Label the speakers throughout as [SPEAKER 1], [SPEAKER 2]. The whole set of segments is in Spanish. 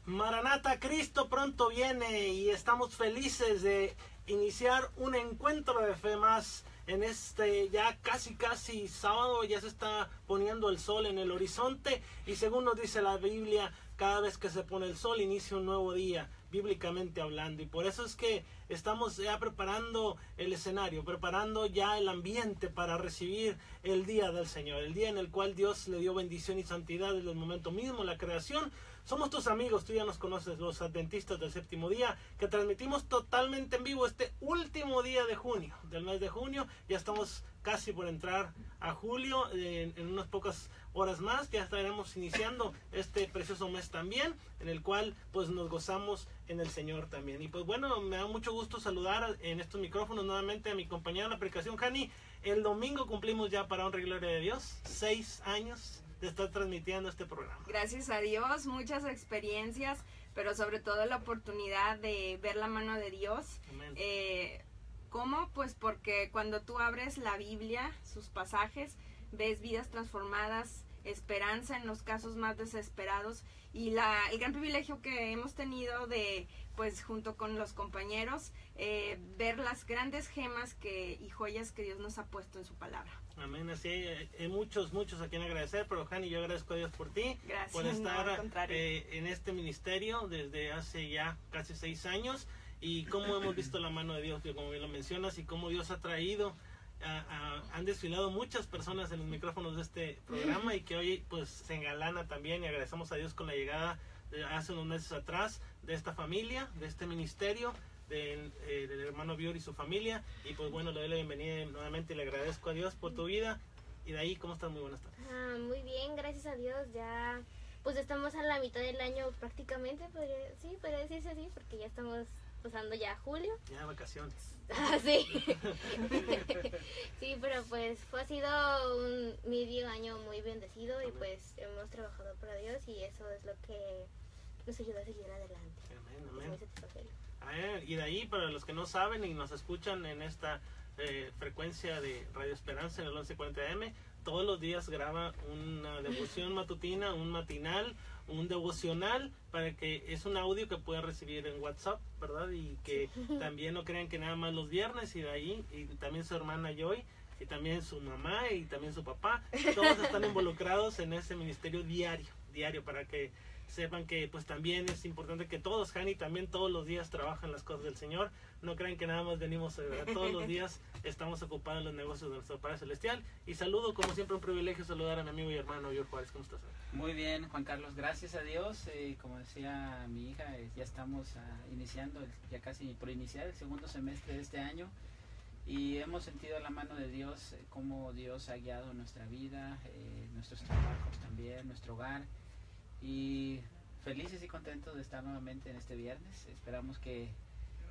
[SPEAKER 1] Maranata, Cristo pronto viene y estamos felices de iniciar un encuentro de fe más en este ya casi sábado. Ya se está poniendo el sol en el horizonte y según nos dice la Biblia, cada vez que se pone el sol inicia un nuevo día, bíblicamente hablando, y por eso es que estamos ya preparando el escenario, preparando ya el ambiente para recibir el día del Señor, el día en el cual Dios le dio bendición y santidad desde el momento mismo, la creación. Somos tus amigos, tú ya nos conoces, los adventistas del séptimo día, que transmitimos totalmente en vivo este último día de junio, del mes de junio. Ya estamos casi por entrar a julio, en unas pocas horas más ya estaremos iniciando este precioso mes también, en el cual pues nos gozamos en el Señor también. Y pues bueno, me da mucho gusto saludar en estos micrófonos nuevamente a mi compañera de la aplicación, Jani. El domingo cumplimos ya, para honra y gloria de Dios, 6 años de estar transmitiendo este programa.
[SPEAKER 2] Gracias a Dios, muchas experiencias, pero sobre todo la oportunidad de ver la mano de Dios. ¿Cómo? Pues porque cuando tú abres la Biblia, sus pasajes, ves vidas transformadas, esperanza en los casos más desesperados, y el gran privilegio que hemos tenido de, pues junto con los compañeros, ver las grandes gemas y joyas que Dios nos ha puesto en su palabra.
[SPEAKER 1] Amén, así hay muchos a quien agradecer, pero Jani, yo agradezco a Dios por ti.
[SPEAKER 2] Gracias,
[SPEAKER 1] por estar
[SPEAKER 2] no,
[SPEAKER 1] en este ministerio desde hace ya casi 6 años, y cómo hemos visto la mano de Dios, como bien lo mencionas, y cómo Dios ha traído, han desfilado muchas personas en los micrófonos de este programa, y que hoy pues se engalana también, y agradecemos a Dios con la llegada hace unos meses atrás de esta familia, de este ministerio, del hermano Bior y su familia. Y pues bueno, le doy la bienvenida nuevamente y le agradezco a Dios por tu vida. Y de ahí, ¿cómo estás? Muy buenas tardes.
[SPEAKER 3] Muy bien, gracias a Dios. Ya pues estamos a la mitad del año prácticamente, podría decirse así, porque ya estamos pasando ya julio.
[SPEAKER 1] Ya vacaciones.
[SPEAKER 3] Sí. Sí, pero pues ha sido un medio año muy bendecido. Amén. Y pues hemos trabajado para Dios, y eso es lo que nos ayuda a seguir adelante.
[SPEAKER 1] Amén, amén.
[SPEAKER 3] Es muy satisfactorio.
[SPEAKER 1] Y de ahí, para los que no saben y nos escuchan en esta frecuencia de Radio Esperanza en el 1140 AM, todos los días graba una devoción matutina, un matinal, un devocional, para que es un audio que pueda recibir en WhatsApp, ¿verdad? Y que también no crean que nada más los viernes, y de ahí, y también su hermana Joy, y también su mamá, y también su papá, todos están involucrados en ese ministerio diario, para que sepan que pues también es importante que todos, Jani, también todos los días trabajan las cosas del Señor. No crean que nada más venimos, ¿verdad? Todos los días estamos ocupados en los negocios de nuestro Padre Celestial. Y saludo, como siempre, un privilegio saludar a mi amigo y hermano Bior Juárez. ¿Cómo estás?
[SPEAKER 4] Muy bien, Juan Carlos, gracias a Dios. Como decía mi hija, ya estamos iniciando, ya casi por iniciar el segundo semestre de este año, y hemos sentido la mano de Dios, cómo Dios ha guiado nuestra vida, nuestros trabajos también, nuestro hogar. Y felices y contentos de estar nuevamente en este viernes. Esperamos que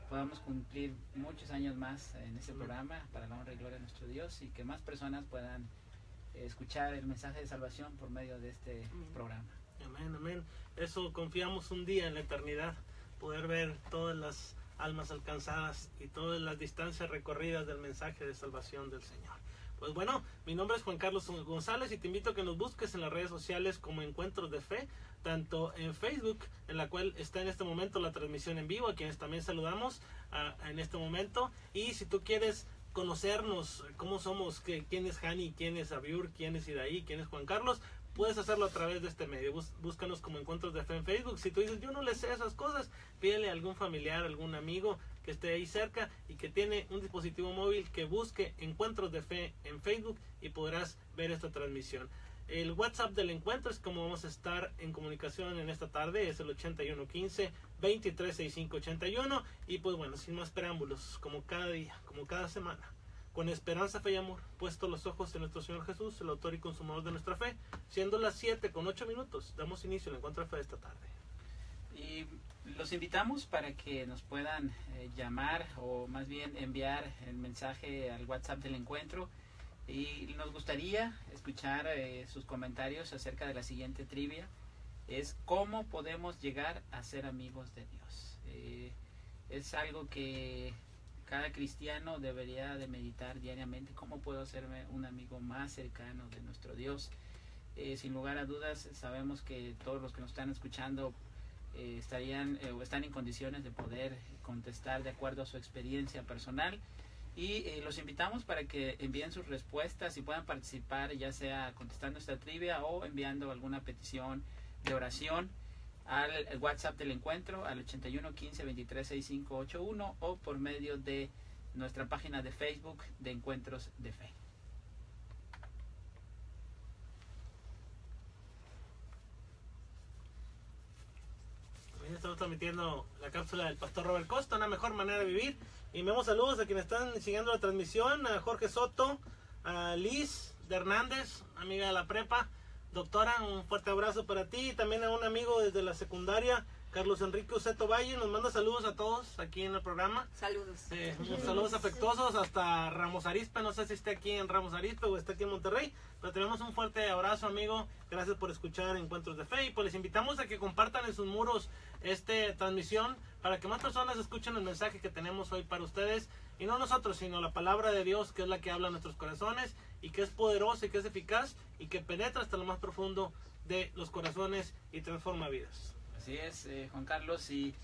[SPEAKER 4] podamos cumplir muchos años más en este programa, para la honra y gloria de nuestro Dios, y que más personas puedan escuchar el mensaje de salvación por medio de este programa.
[SPEAKER 1] Amén, amén. Eso confiamos, un día en la eternidad, poder ver todas las almas alcanzadas y todas las distancias recorridas del mensaje de salvación del Señor. Pues bueno, mi nombre es Juan Carlos González, y te invito a que nos busques en las redes sociales como Encuentros de Fe, tanto en Facebook, en la cual está en este momento la transmisión en vivo, a quienes también saludamos en este momento. Y si tú quieres conocernos, cómo somos, quién es Jani, quién es Abiur, quién es Idaí, quién es Juan Carlos, puedes hacerlo a través de este medio. Búscanos como Encuentros de Fe en Facebook. Si tú dices, yo no le sé esas cosas, pídele a algún familiar, algún amigo que esté ahí cerca y que tiene un dispositivo móvil, que busque Encuentros de Fe en Facebook, y podrás ver esta transmisión. El WhatsApp del encuentro es como vamos a estar en comunicación en esta tarde, es el 8115-236581. Y pues bueno, sin más preámbulos, como cada día, como cada semana, con esperanza, fe y amor, puesto los ojos en nuestro Señor Jesús, el autor y consumador de nuestra fe, siendo las 7:08, damos inicio al encuentro de fe de esta tarde.
[SPEAKER 4] Y los invitamos para que nos puedan llamar, o más bien enviar el mensaje al WhatsApp del encuentro, y nos gustaría escuchar sus comentarios acerca de la siguiente trivia: es ¿cómo podemos llegar a ser amigos de Dios? Es algo que cada cristiano debería de meditar diariamente. ¿Cómo puedo hacerme un amigo más cercano de nuestro Dios? Sin lugar a dudas, sabemos que todos los que nos están escuchando están en condiciones de poder contestar de acuerdo a su experiencia personal. Y los invitamos para que envíen sus respuestas y puedan participar, ya sea contestando esta trivia o enviando alguna petición de oración al WhatsApp del encuentro, al 81 15 23 65 81, o por medio de nuestra página de Facebook de Encuentros de Fe.
[SPEAKER 1] Estamos transmitiendo la cápsula del pastor Robert Costa, una mejor manera de vivir. Y enviamos saludos a quienes están siguiendo la transmisión, a Jorge Soto, a Liz de Hernández, amiga de la prepa. Doctora, un fuerte abrazo para ti. Y también a un amigo desde la secundaria, Carlos Enrique Uceto Valle. Nos manda saludos a todos aquí en el programa.
[SPEAKER 2] Saludos.
[SPEAKER 1] Saludos afectuosos hasta Ramos Arizpe. No sé si esté aquí en Ramos Arizpe o está aquí en Monterrey, pero tenemos un fuerte abrazo, amigo. Gracias por escuchar Encuentros de Fe. Y pues les invitamos a que compartan en sus muros esta transmisión para que más personas escuchen el mensaje que tenemos hoy para ustedes. Y no nosotros, sino la palabra de Dios, que es la que habla en nuestros corazones y que es poderosa y que es eficaz y que penetra hasta lo más profundo de los corazones y transforma vidas.
[SPEAKER 4] Así es, Juan Carlos, y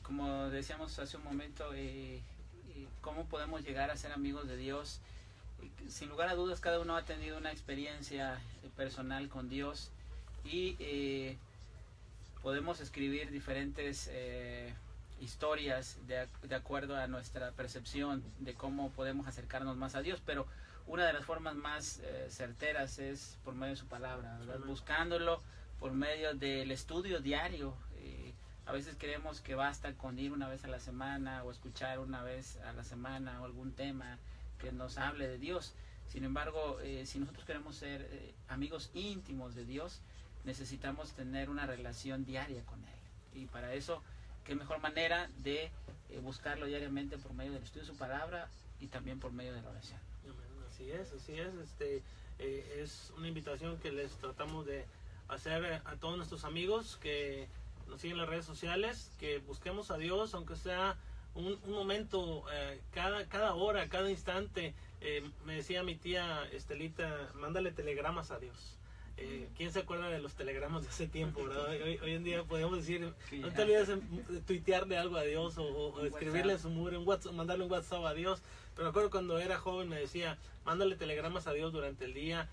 [SPEAKER 4] como decíamos hace un momento, ¿cómo podemos llegar a ser amigos de Dios? Sin lugar a dudas, cada uno ha tenido una experiencia personal con Dios y podemos escribir diferentes historias de acuerdo a nuestra percepción de cómo podemos acercarnos más a Dios, pero una de las formas más certeras es por medio de su palabra, ¿verdad? Buscándolo por medio del estudio diario. A veces creemos que basta con ir una vez a la semana o escuchar una vez a la semana o algún tema que nos hable de Dios. Sin embargo, si nosotros queremos ser amigos íntimos de Dios, necesitamos tener una relación diaria con Él. Y para eso, qué mejor manera de buscarlo diariamente por medio del estudio de su palabra y también por medio de la oración.
[SPEAKER 1] Así es. Es una invitación que les tratamos de hacer a todos nuestros amigos que nos siguen en las redes sociales, que busquemos a Dios, aunque sea un momento, cada hora, cada instante. Me decía mi tía Estelita, mándale telegramas a Dios. ¿Quién se acuerda de los telegramas de hace tiempo, verdad? Hoy en día podemos decir, no te olvides de tuitearle algo a Dios o escribirle en su muro, mandarle un WhatsApp a Dios. Pero me acuerdo cuando era joven me decía, mándale telegramas a Dios durante el día,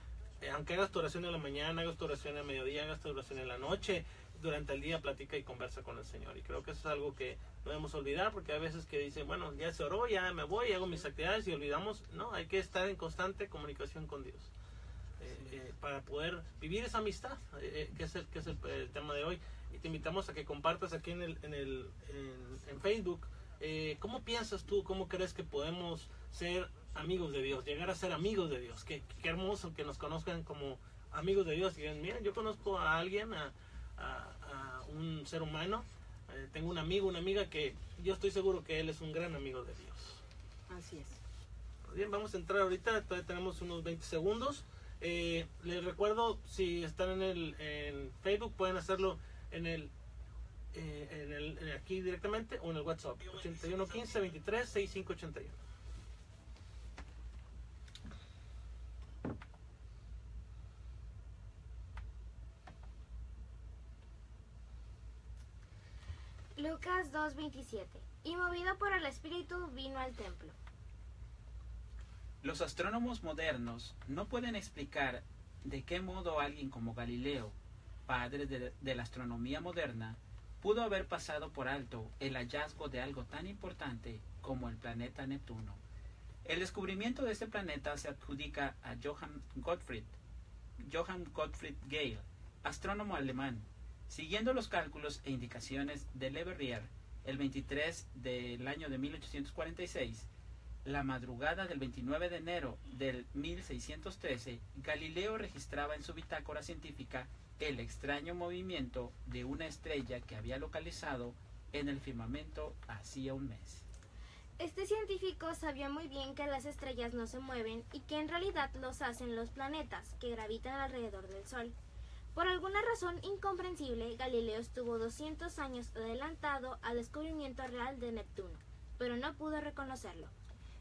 [SPEAKER 1] aunque hagas tu oración en la mañana, hagas tu oración al mediodía, hagas tu oración en la noche, durante el día platica y conversa con el Señor. Y creo que eso es algo que no debemos olvidar, porque hay veces que dicen, bueno, ya se oró, ya me voy, hago mis actividades y olvidamos. No, hay que estar en constante comunicación con Dios para poder vivir esa amistad, que es el tema de hoy. Y te invitamos a que compartas aquí en Facebook. ¿Cómo piensas tú, cómo crees que podemos ser amigos de Dios, llegar a ser amigos de Dios? Qué hermoso que nos conozcan como amigos de Dios y digan, miren, yo conozco a alguien, a un ser humano, tengo un amigo, una amiga que yo estoy seguro que él es un gran amigo de Dios.
[SPEAKER 2] Así es.
[SPEAKER 1] Pues bien, vamos a entrar ahorita, todavía tenemos unos 20 segundos. Les recuerdo, si están en Facebook, pueden hacerlo aquí directamente o en el WhatsApp 81 15 23 65 81.
[SPEAKER 3] Lucas 2:27. Y movido por el Espíritu vino al templo.
[SPEAKER 4] Los astrónomos modernos no pueden explicar de qué modo alguien como Galileo, padre de la astronomía moderna, pudo haber pasado por alto el hallazgo de algo tan importante como el planeta Neptuno. El descubrimiento de este planeta se adjudica a Johann Gottfried Gale, astrónomo alemán. Siguiendo los cálculos e indicaciones de Le Verrier, el 23 del año de 1846, la madrugada del 29 de enero del 1613, Galileo registraba en su bitácora científica el extraño movimiento de una estrella que había localizado en el firmamento hacía un mes.
[SPEAKER 3] Este científico sabía muy bien que las estrellas no se mueven y que en realidad los hacen los planetas que gravitan alrededor del Sol. Por alguna razón incomprensible, Galileo estuvo 200 años adelantado al descubrimiento real de Neptuno, pero no pudo reconocerlo.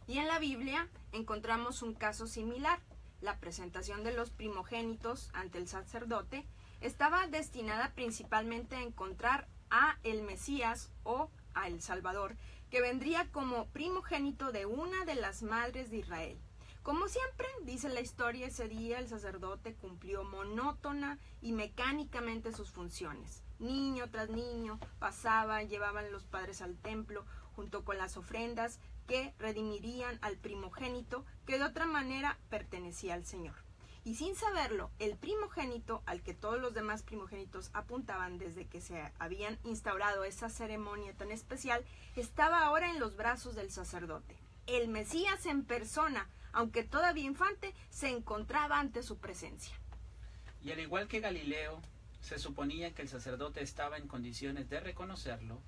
[SPEAKER 2] Y en la Biblia encontramos un caso similar. La presentación de los primogénitos ante el sacerdote estaba destinada principalmente a encontrar a el Mesías o a el Salvador, que vendría como primogénito de una de las madres de Israel. Como siempre, dice la historia, ese día el sacerdote cumplió monótona y mecánicamente sus funciones. Niño tras niño pasaban, llevaban los padres al templo junto con las ofrendas que redimirían al primogénito que de otra manera pertenecía al Señor. Y sin saberlo, el primogénito al que todos los demás primogénitos apuntaban desde que se habían instaurado esa ceremonia tan especial, estaba ahora en los brazos del sacerdote. El Mesías en persona, aunque todavía infante, se encontraba ante su presencia.
[SPEAKER 4] Y al igual que Galileo, se suponía que el sacerdote estaba en condiciones de reconocerlo,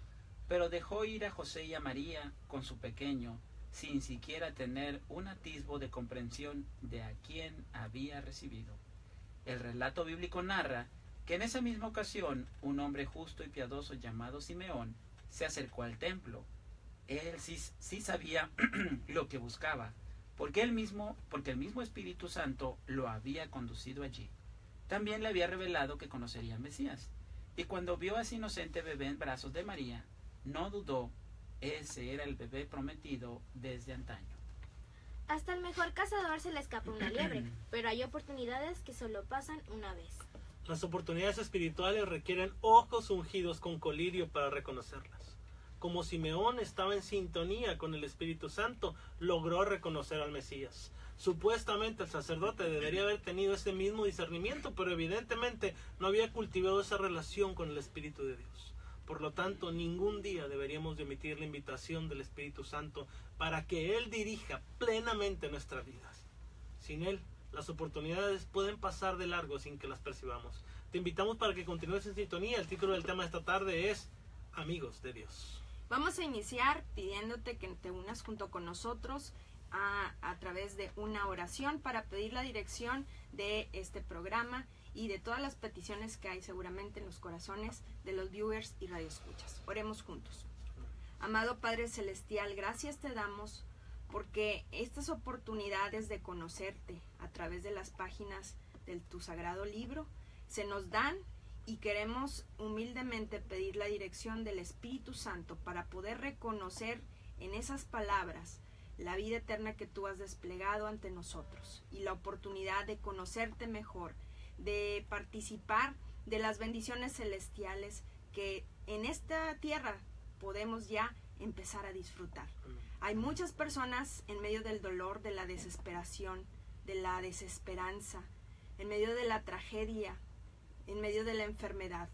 [SPEAKER 4] pero dejó ir a José y a María con su pequeño, sin siquiera tener un atisbo de comprensión de a quién había recibido. El relato bíblico narra que en esa misma ocasión un hombre justo y piadoso llamado Simeón se acercó al templo. Él sí sabía lo que buscaba, porque el mismo Espíritu Santo lo había conducido allí. También le había revelado que conocería al Mesías, y cuando vio a ese inocente bebé en brazos de María, no dudó. Ese era el bebé prometido desde antaño.
[SPEAKER 3] Hasta el mejor cazador se le escapa una liebre, pero hay oportunidades que solo pasan una vez.
[SPEAKER 1] Las oportunidades espirituales requieren ojos ungidos con colirio para reconocerlas. Como Simeón estaba en sintonía con el Espíritu Santo, logró reconocer al Mesías. Supuestamente el sacerdote debería haber tenido ese mismo discernimiento, pero evidentemente no había cultivado esa relación con el Espíritu de Dios. Por lo tanto, ningún día deberíamos de omitir la invitación del Espíritu Santo para que Él dirija plenamente nuestras vidas. Sin Él, las oportunidades pueden pasar de largo sin que las percibamos. Te invitamos para que continúes en sintonía. El título del tema de esta tarde es Amigos de Dios.
[SPEAKER 2] Vamos a iniciar pidiéndote que te unas junto con nosotros a través de una oración para pedir la dirección de este programa y de todas las peticiones que hay seguramente en los corazones de los viewers y radioescuchas. Oremos juntos. Amado Padre Celestial, gracias te damos porque estas oportunidades de conocerte a través de las páginas de tu sagrado libro se nos dan y queremos humildemente pedir la dirección del Espíritu Santo para poder reconocer en esas palabras la vida eterna que tú has desplegado ante nosotros y la oportunidad de conocerte mejor, de participar de las bendiciones celestiales que en esta tierra podemos ya empezar a disfrutar. Hay muchas personas en medio del dolor, de la desesperación, de la desesperanza, en medio de la tragedia, en medio de la enfermedad,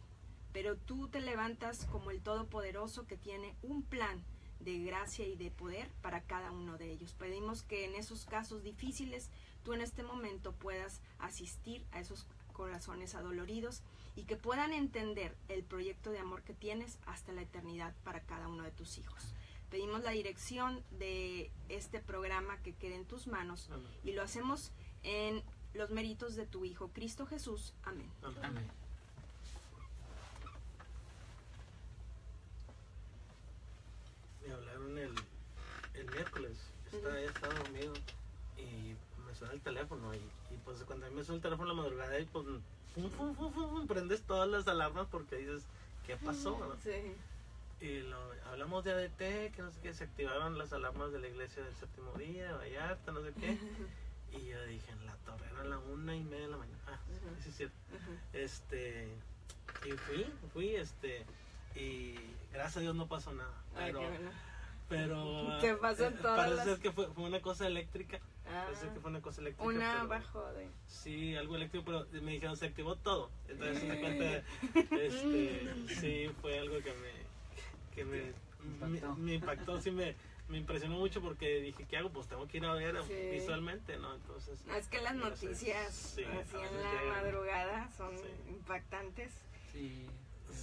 [SPEAKER 2] pero tú te levantas como el Todopoderoso que tiene un plan de gracia y de poder para cada uno de ellos. Pedimos que en esos casos difíciles tú en este momento puedas asistir a esos corazones adoloridos y que puedan entender el proyecto de amor que tienes hasta la eternidad para cada uno de tus hijos. Pedimos la dirección de este programa que quede en tus manos. Amén. Y lo hacemos en los méritos de tu Hijo Cristo Jesús. Amén.
[SPEAKER 4] Amén.
[SPEAKER 1] Me hablaron el miércoles, estaba dormido y me suena el teléfono y pues cuando a mí me suena el teléfono en la madrugada y pues prendes todas las alarmas porque dices, ¿qué pasó? ¿No?
[SPEAKER 2] Sí.
[SPEAKER 1] Y hablamos de ADT, que no sé qué, se activaron las alarmas de la iglesia del séptimo día, de Vallarta, no sé qué. Y yo dije, en la torre era la 1:30 de la mañana. Ah, sí es cierto. Y fui, y gracias a Dios no pasó nada. Pero,
[SPEAKER 2] ay, qué bueno.
[SPEAKER 1] Pero
[SPEAKER 2] ¿qué pasó en todas
[SPEAKER 1] parece
[SPEAKER 2] las...
[SPEAKER 1] ser que fue una cosa eléctrica. Parece que fue una cosa eléctrica.
[SPEAKER 2] Una
[SPEAKER 1] pero,
[SPEAKER 2] bajo de...
[SPEAKER 1] Sí, algo eléctrico, pero me dijeron se activó todo. Entonces se cuenta, sí, fue algo que me impactó, sí me impresionó mucho porque dije, ¿qué hago? Pues tengo que ir a ver visualmente, ¿no? Entonces...
[SPEAKER 2] No, es que las noticias así en la madrugada son impactantes.
[SPEAKER 4] Sí.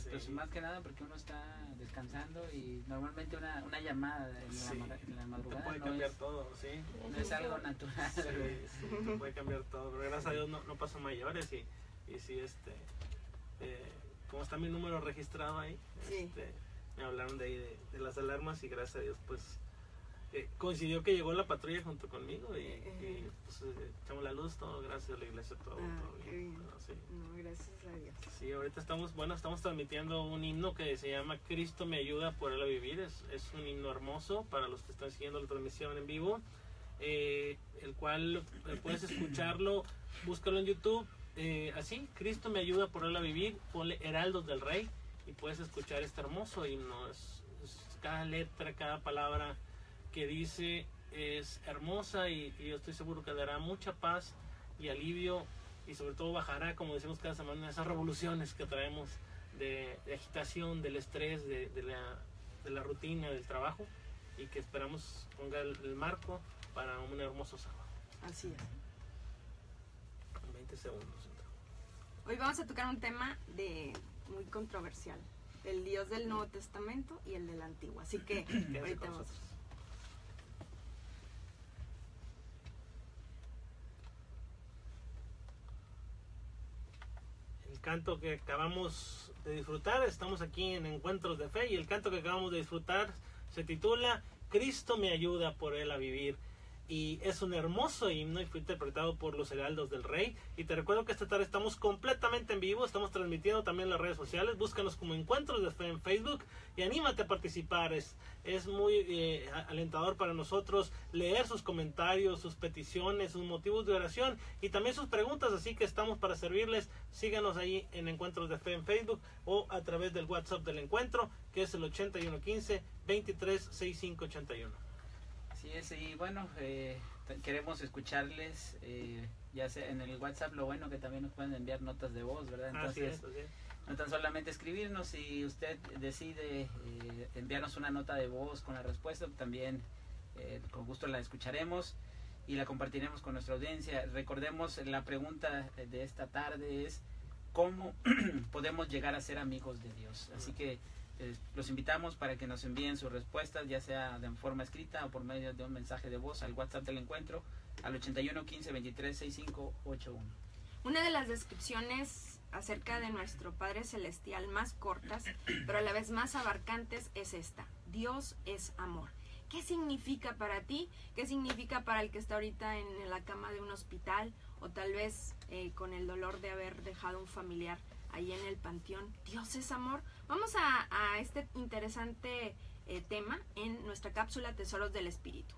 [SPEAKER 4] Pues más que nada porque uno está descansando y normalmente una llamada en la madrugada
[SPEAKER 1] puede cambiar todo, sí.
[SPEAKER 4] No es algo natural.
[SPEAKER 1] Sí, te puede cambiar todo, pero gracias a Dios no pasó mayores y sí, como está mi número registrado ahí, me hablaron de ahí de las alarmas y gracias a Dios pues coincidió que llegó la patrulla junto conmigo y pues, echamos la luz, todo, gracias a la iglesia, todo bien.
[SPEAKER 2] Bien.
[SPEAKER 1] Sí.
[SPEAKER 2] No, gracias a Dios.
[SPEAKER 1] Sí, ahorita estamos transmitiendo un himno que se llama Cristo me ayuda por él a vivir. Es un himno hermoso para los que están siguiendo la transmisión en vivo, el cual puedes escucharlo, búscalo en YouTube, así, Cristo me ayuda por él a vivir, ponle Heraldos del Rey y puedes escuchar este hermoso himno. Es cada letra, cada palabra que dice es hermosa y yo estoy seguro que dará mucha paz y alivio y sobre todo bajará, como decimos cada semana, esas revoluciones que traemos de agitación, del estrés, de la rutina, del trabajo, y que esperamos ponga el marco para un hermoso sábado.
[SPEAKER 2] Así es.
[SPEAKER 1] 20 segundos.
[SPEAKER 2] Hoy vamos a tocar un tema muy controversial, el Dios del Nuevo Testamento y el del Antiguo, así que ahorita vamos.
[SPEAKER 1] El canto que acabamos de disfrutar, estamos aquí en Encuentros de Fe, y el canto que acabamos de disfrutar se titula Cristo me ayuda por él a vivir. Y es un hermoso himno y fue interpretado por los Heraldos del Rey. Y te recuerdo que esta tarde estamos completamente en vivo, estamos transmitiendo también en las redes sociales. Búscanos como Encuentros de Fe en Facebook y anímate a participar. Es muy alentador para nosotros leer sus comentarios, sus peticiones, sus motivos de oración y también sus preguntas. Así que estamos para servirles. Síganos ahí en Encuentros de Fe en Facebook o a través del WhatsApp del encuentro, que es el 8115-236581.
[SPEAKER 4] Así es, y bueno, queremos escucharles, ya sea en el WhatsApp, lo bueno que también nos pueden enviar notas de voz, ¿verdad? Entonces,
[SPEAKER 1] Así es.
[SPEAKER 4] no tan solamente escribirnos, si usted decide enviarnos una nota de voz con la respuesta, también con gusto la escucharemos y la compartiremos con nuestra audiencia. Recordemos, la pregunta de esta tarde es, ¿cómo podemos llegar a ser amigos de Dios? Así que los invitamos para que nos envíen sus respuestas, ya sea de forma escrita o por medio de un mensaje de voz al WhatsApp del encuentro, al 8115-236581.
[SPEAKER 2] Una de las descripciones acerca de nuestro Padre Celestial más cortas, pero a la vez más abarcantes, es esta: Dios es amor. ¿Qué significa para ti? ¿Qué significa para el que está ahorita en la cama de un hospital o tal vez con el dolor de haber dejado un familiar ahí en el panteón? Dios es amor. Vamos a este interesante tema en nuestra cápsula Tesoros del Espíritu.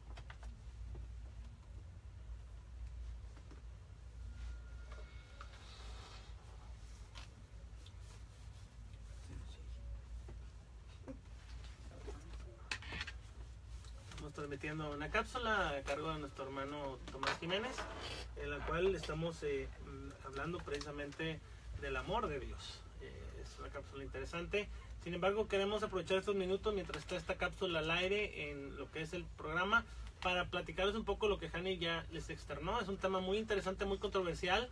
[SPEAKER 1] Estamos transmitiendo una cápsula a cargo de nuestro hermano Tomás Jiménez, en la cual estamos hablando precisamente del amor de Dios. Es una cápsula interesante. Sin embargo, queremos aprovechar estos minutos mientras está esta cápsula al aire en lo que es el programa para platicarles un poco lo que Hani ya les externó. Es un tema muy interesante, muy controversial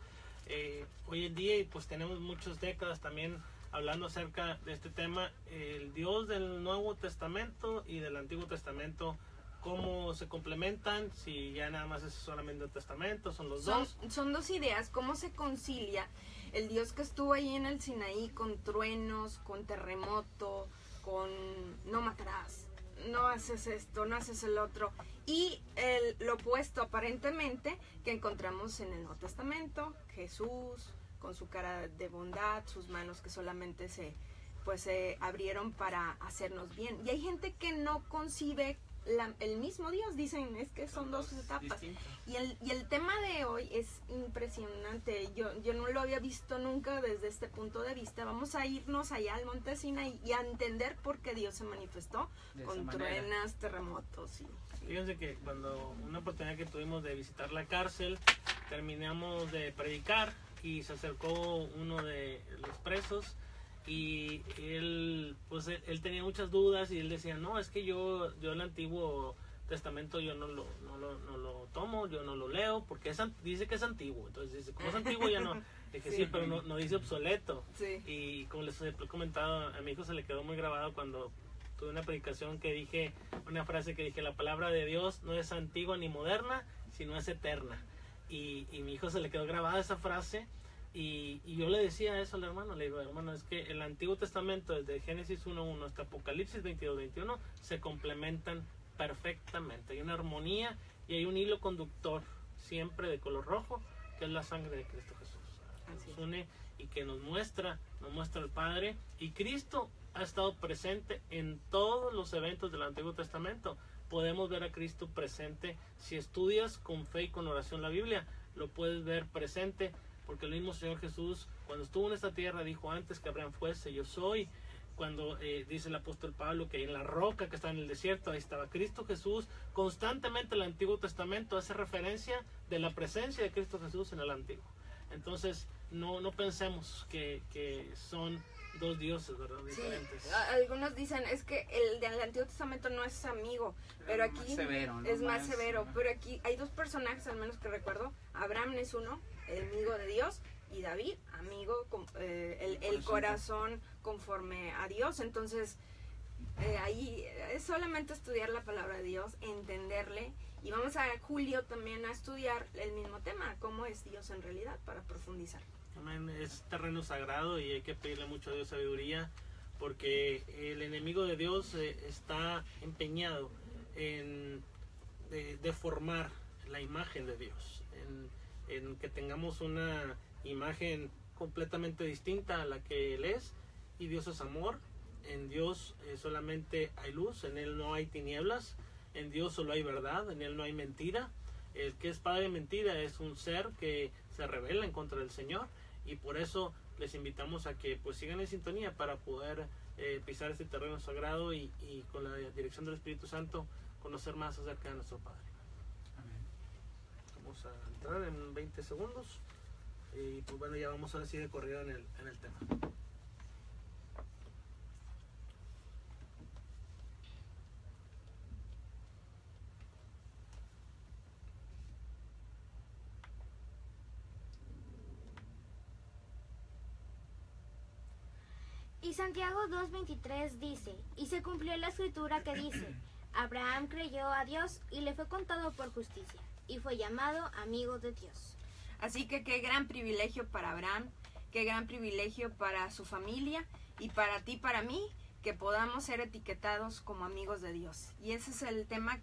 [SPEAKER 1] hoy en día, y pues tenemos muchas décadas también hablando acerca de este tema. El Dios del Nuevo Testamento y del Antiguo Testamento, cómo se complementan, si ya nada más es solamente el Testamento, son los dos.
[SPEAKER 2] Son dos ideas, cómo se concilia el Dios que estuvo ahí en el Sinaí con truenos, con terremoto, con no matarás, no haces esto, no haces el otro, y lo opuesto aparentemente que encontramos en el Nuevo Testamento: Jesús con su cara de bondad, sus manos que solamente se abrieron para hacernos bien. Y hay gente que no concibe el mismo Dios, dicen, es que son dos etapas. Y el tema de hoy es impresionante. Yo no lo había visto nunca desde este punto de vista. Vamos a irnos allá al Monte Sinaí y a entender por qué Dios se manifestó con truenas, terremotos.
[SPEAKER 1] Fíjense que cuando una oportunidad que tuvimos de visitar la cárcel, terminamos de predicar y se acercó uno de los presos. Y él tenía muchas dudas y él decía, no, es que yo el Antiguo Testamento yo no lo tomo, yo no lo leo, porque dice que es antiguo. Entonces dice, como es antiguo ya no. Dije, sí, pero no dice obsoleto.
[SPEAKER 2] Sí.
[SPEAKER 1] Y como les he comentado, a mi hijo se le quedó muy grabado cuando tuve una predicación que dije, una frase que dije, la palabra de Dios no es antigua ni moderna, sino es eterna. Y mi hijo se le quedó grabada esa frase. Y yo le decía eso al hermano, le digo, hermano, es que el Antiguo Testamento, desde Génesis 1.1 hasta Apocalipsis 22.21, se complementan perfectamente. Hay una armonía y hay un hilo conductor siempre de color rojo, que es la sangre de Cristo Jesús. Nos une y que nos muestra al Padre. Y Cristo ha estado presente en todos los eventos del Antiguo Testamento. Podemos ver a Cristo presente. Si estudias con fe y con oración la Biblia, lo puedes ver presente, porque el mismo Señor Jesús, cuando estuvo en esta tierra, dijo: antes que Abraham fuese, yo soy. Cuando dice el apóstol Pablo que en la roca que está en el desierto, ahí estaba Cristo Jesús. Constantemente el Antiguo Testamento hace referencia de la presencia de Cristo Jesús en el Antiguo. Entonces no pensemos que son dos dioses, ¿verdad? Diferentes.
[SPEAKER 2] Sí, algunos dicen es que el del Antiguo Testamento no es amigo, pero aquí
[SPEAKER 4] más severo, ¿no?
[SPEAKER 2] es más severo, pero aquí hay dos personajes al menos que recuerdo. Abraham es uno, el amigo de Dios, y David, amigo, el corazón conforme a Dios. Entonces ahí es solamente estudiar la palabra de Dios, entenderle, y vamos a Julio también a estudiar el mismo tema, cómo es Dios en realidad, para profundizar.
[SPEAKER 1] Amén. Es terreno sagrado y hay que pedirle mucho a Dios sabiduría, porque el enemigo de Dios está empeñado en deformar la imagen de Dios, en que tengamos una imagen completamente distinta a la que Él es. Y Dios es amor. En Dios solamente hay luz, en Él no hay tinieblas. En Dios solo hay verdad, en Él no hay mentira. El que es padre de mentira es un ser que se rebela en contra del Señor, y por eso les invitamos a que pues sigan en sintonía para poder pisar este terreno sagrado y con la dirección del Espíritu Santo conocer más acerca de nuestro Padre.
[SPEAKER 4] Amén.
[SPEAKER 1] Vamos a entrar en 20 segundos y pues bueno, ya vamos a decir de corrido en el tema.
[SPEAKER 3] Y Santiago 2:23 dice: y se cumplió la escritura que dice: Abraham creyó a Dios y le fue contado por justicia, y fue llamado amigo de Dios.
[SPEAKER 2] Así que qué gran privilegio para Abraham, qué gran privilegio para su familia, y para ti, para mí, que podamos ser etiquetados como amigos de Dios. Y ese es el tema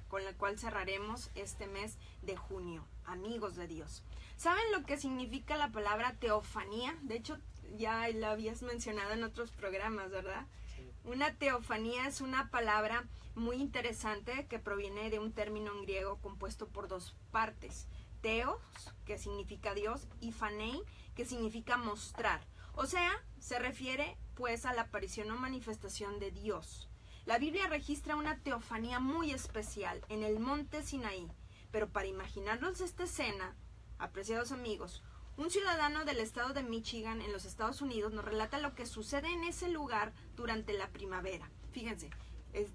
[SPEAKER 2] con el cual cerraremos este mes de junio, amigos de Dios. ¿Saben lo que significa la palabra teofanía? De hecho, ya la habías mencionado en otros programas, ¿verdad? Sí. Una teofanía es una palabra muy interesante que proviene de un término en griego compuesto por dos partes: teos, que significa Dios, y phanei, que significa mostrar. O sea, se refiere pues a la aparición o manifestación de Dios. La Biblia registra una teofanía muy especial en el monte Sinaí, pero para imaginarnos esta escena, apreciados amigos, un ciudadano del estado de Michigan en los Estados Unidos nos relata lo que sucede en ese lugar durante la primavera. Fíjense,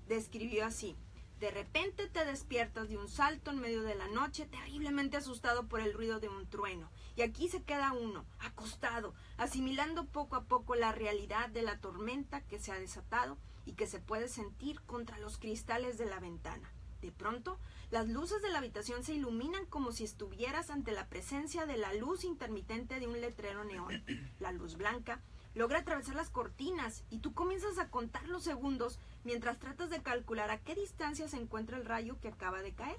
[SPEAKER 2] describió así: de repente te despiertas de un salto en medio de la noche, terriblemente asustado por el ruido de un trueno. Y aquí se queda uno, acostado, asimilando poco a poco la realidad de la tormenta que se ha desatado y que se puede sentir contra los cristales de la ventana. De pronto, las luces de la habitación se iluminan como si estuvieras ante la presencia de la luz intermitente de un letrero neón. La luz blanca logra atravesar las cortinas y tú comienzas a contar los segundos mientras tratas de calcular a qué distancia se encuentra el rayo que acaba de caer.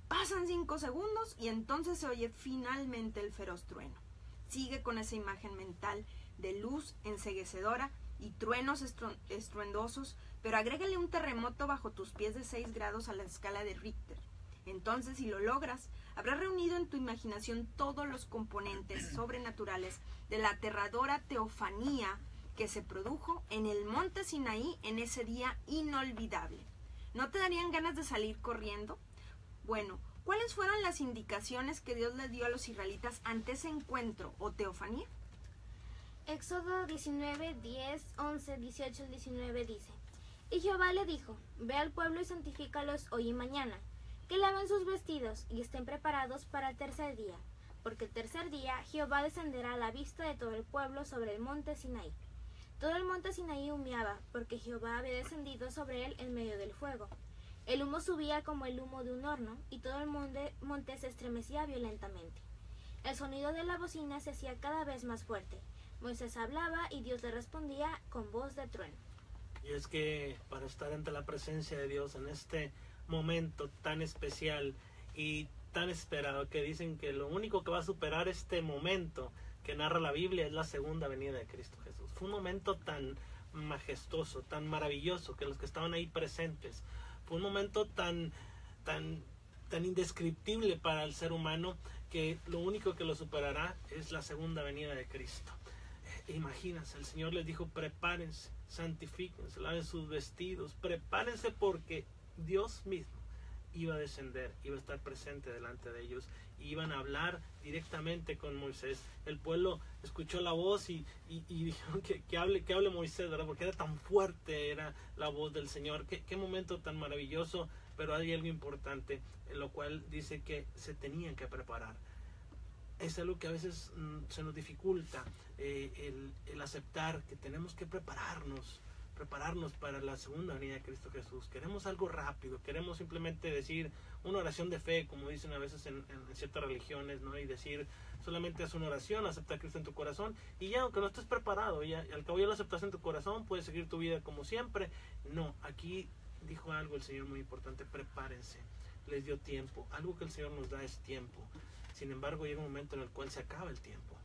[SPEAKER 2] Pasan 5 segundos y entonces se oye finalmente el feroz trueno. Sigue con esa imagen mental de luz enceguecedora y truenos estruendosos, pero agrégale un terremoto bajo tus pies de 6 grados a la escala de Richter. Entonces, si lo logras, habrás reunido en tu imaginación todos los componentes sobrenaturales de la aterradora teofanía que se produjo en el monte Sinaí en ese día inolvidable. ¿No te darían ganas de salir corriendo? Bueno, ¿cuáles fueron las indicaciones que Dios le dio a los israelitas ante ese encuentro o teofanía?
[SPEAKER 3] Éxodo 19, 10, 11, 18 al 19 dice: y Jehová le dijo: ve al pueblo y santifícalos hoy y mañana, que laven sus vestidos y estén preparados para el tercer día, porque el tercer día Jehová descenderá a la vista de todo el pueblo sobre el monte Sinaí. Todo el monte Sinaí humeaba, porque Jehová había descendido sobre él en medio del fuego. El humo subía como el humo de un horno, y todo el monte se estremecía violentamente. El sonido de la bocina se hacía cada vez más fuerte. Moisés hablaba y Dios le respondía con voz de trueno.
[SPEAKER 1] Y es que para estar ante la presencia de Dios en este momento tan especial y tan esperado, que dicen que lo único que va a superar este momento que narra la Biblia es la segunda venida de Cristo Jesús. Fue un momento tan majestuoso, tan maravilloso, que los que estaban ahí presentes, fue un momento tan indescriptible para el ser humano, que lo único que lo superará es la segunda venida de Cristo. Imagínense, el Señor les dijo: prepárense, santifíquense, laven sus vestidos, prepárense, porque Dios mismo iba a descender, iba a estar presente delante de ellos, y iban a hablar directamente con Moisés. El pueblo escuchó la voz y dijeron que hable Moisés, ¿verdad? Porque era tan fuerte, era la voz del Señor. Qué momento tan maravilloso. Pero hay algo importante, en lo cual dice que se tenían que preparar. Es algo que a veces se nos dificulta, el aceptar que tenemos que prepararnos para la segunda venida de Cristo Jesús. Queremos algo rápido, queremos simplemente decir una oración de fe, como dicen a veces en ciertas religiones, ¿no? Y decir, solamente haz una oración, acepta a Cristo en tu corazón, y ya, aunque no estés preparado, ya al cabo ya lo aceptas en tu corazón, puedes seguir tu vida como siempre. No, aquí dijo algo el Señor muy importante: prepárense. Les dio tiempo. Algo que el Señor nos da es tiempo. Sin embargo, llega un momento en el cual se acaba el tiempo.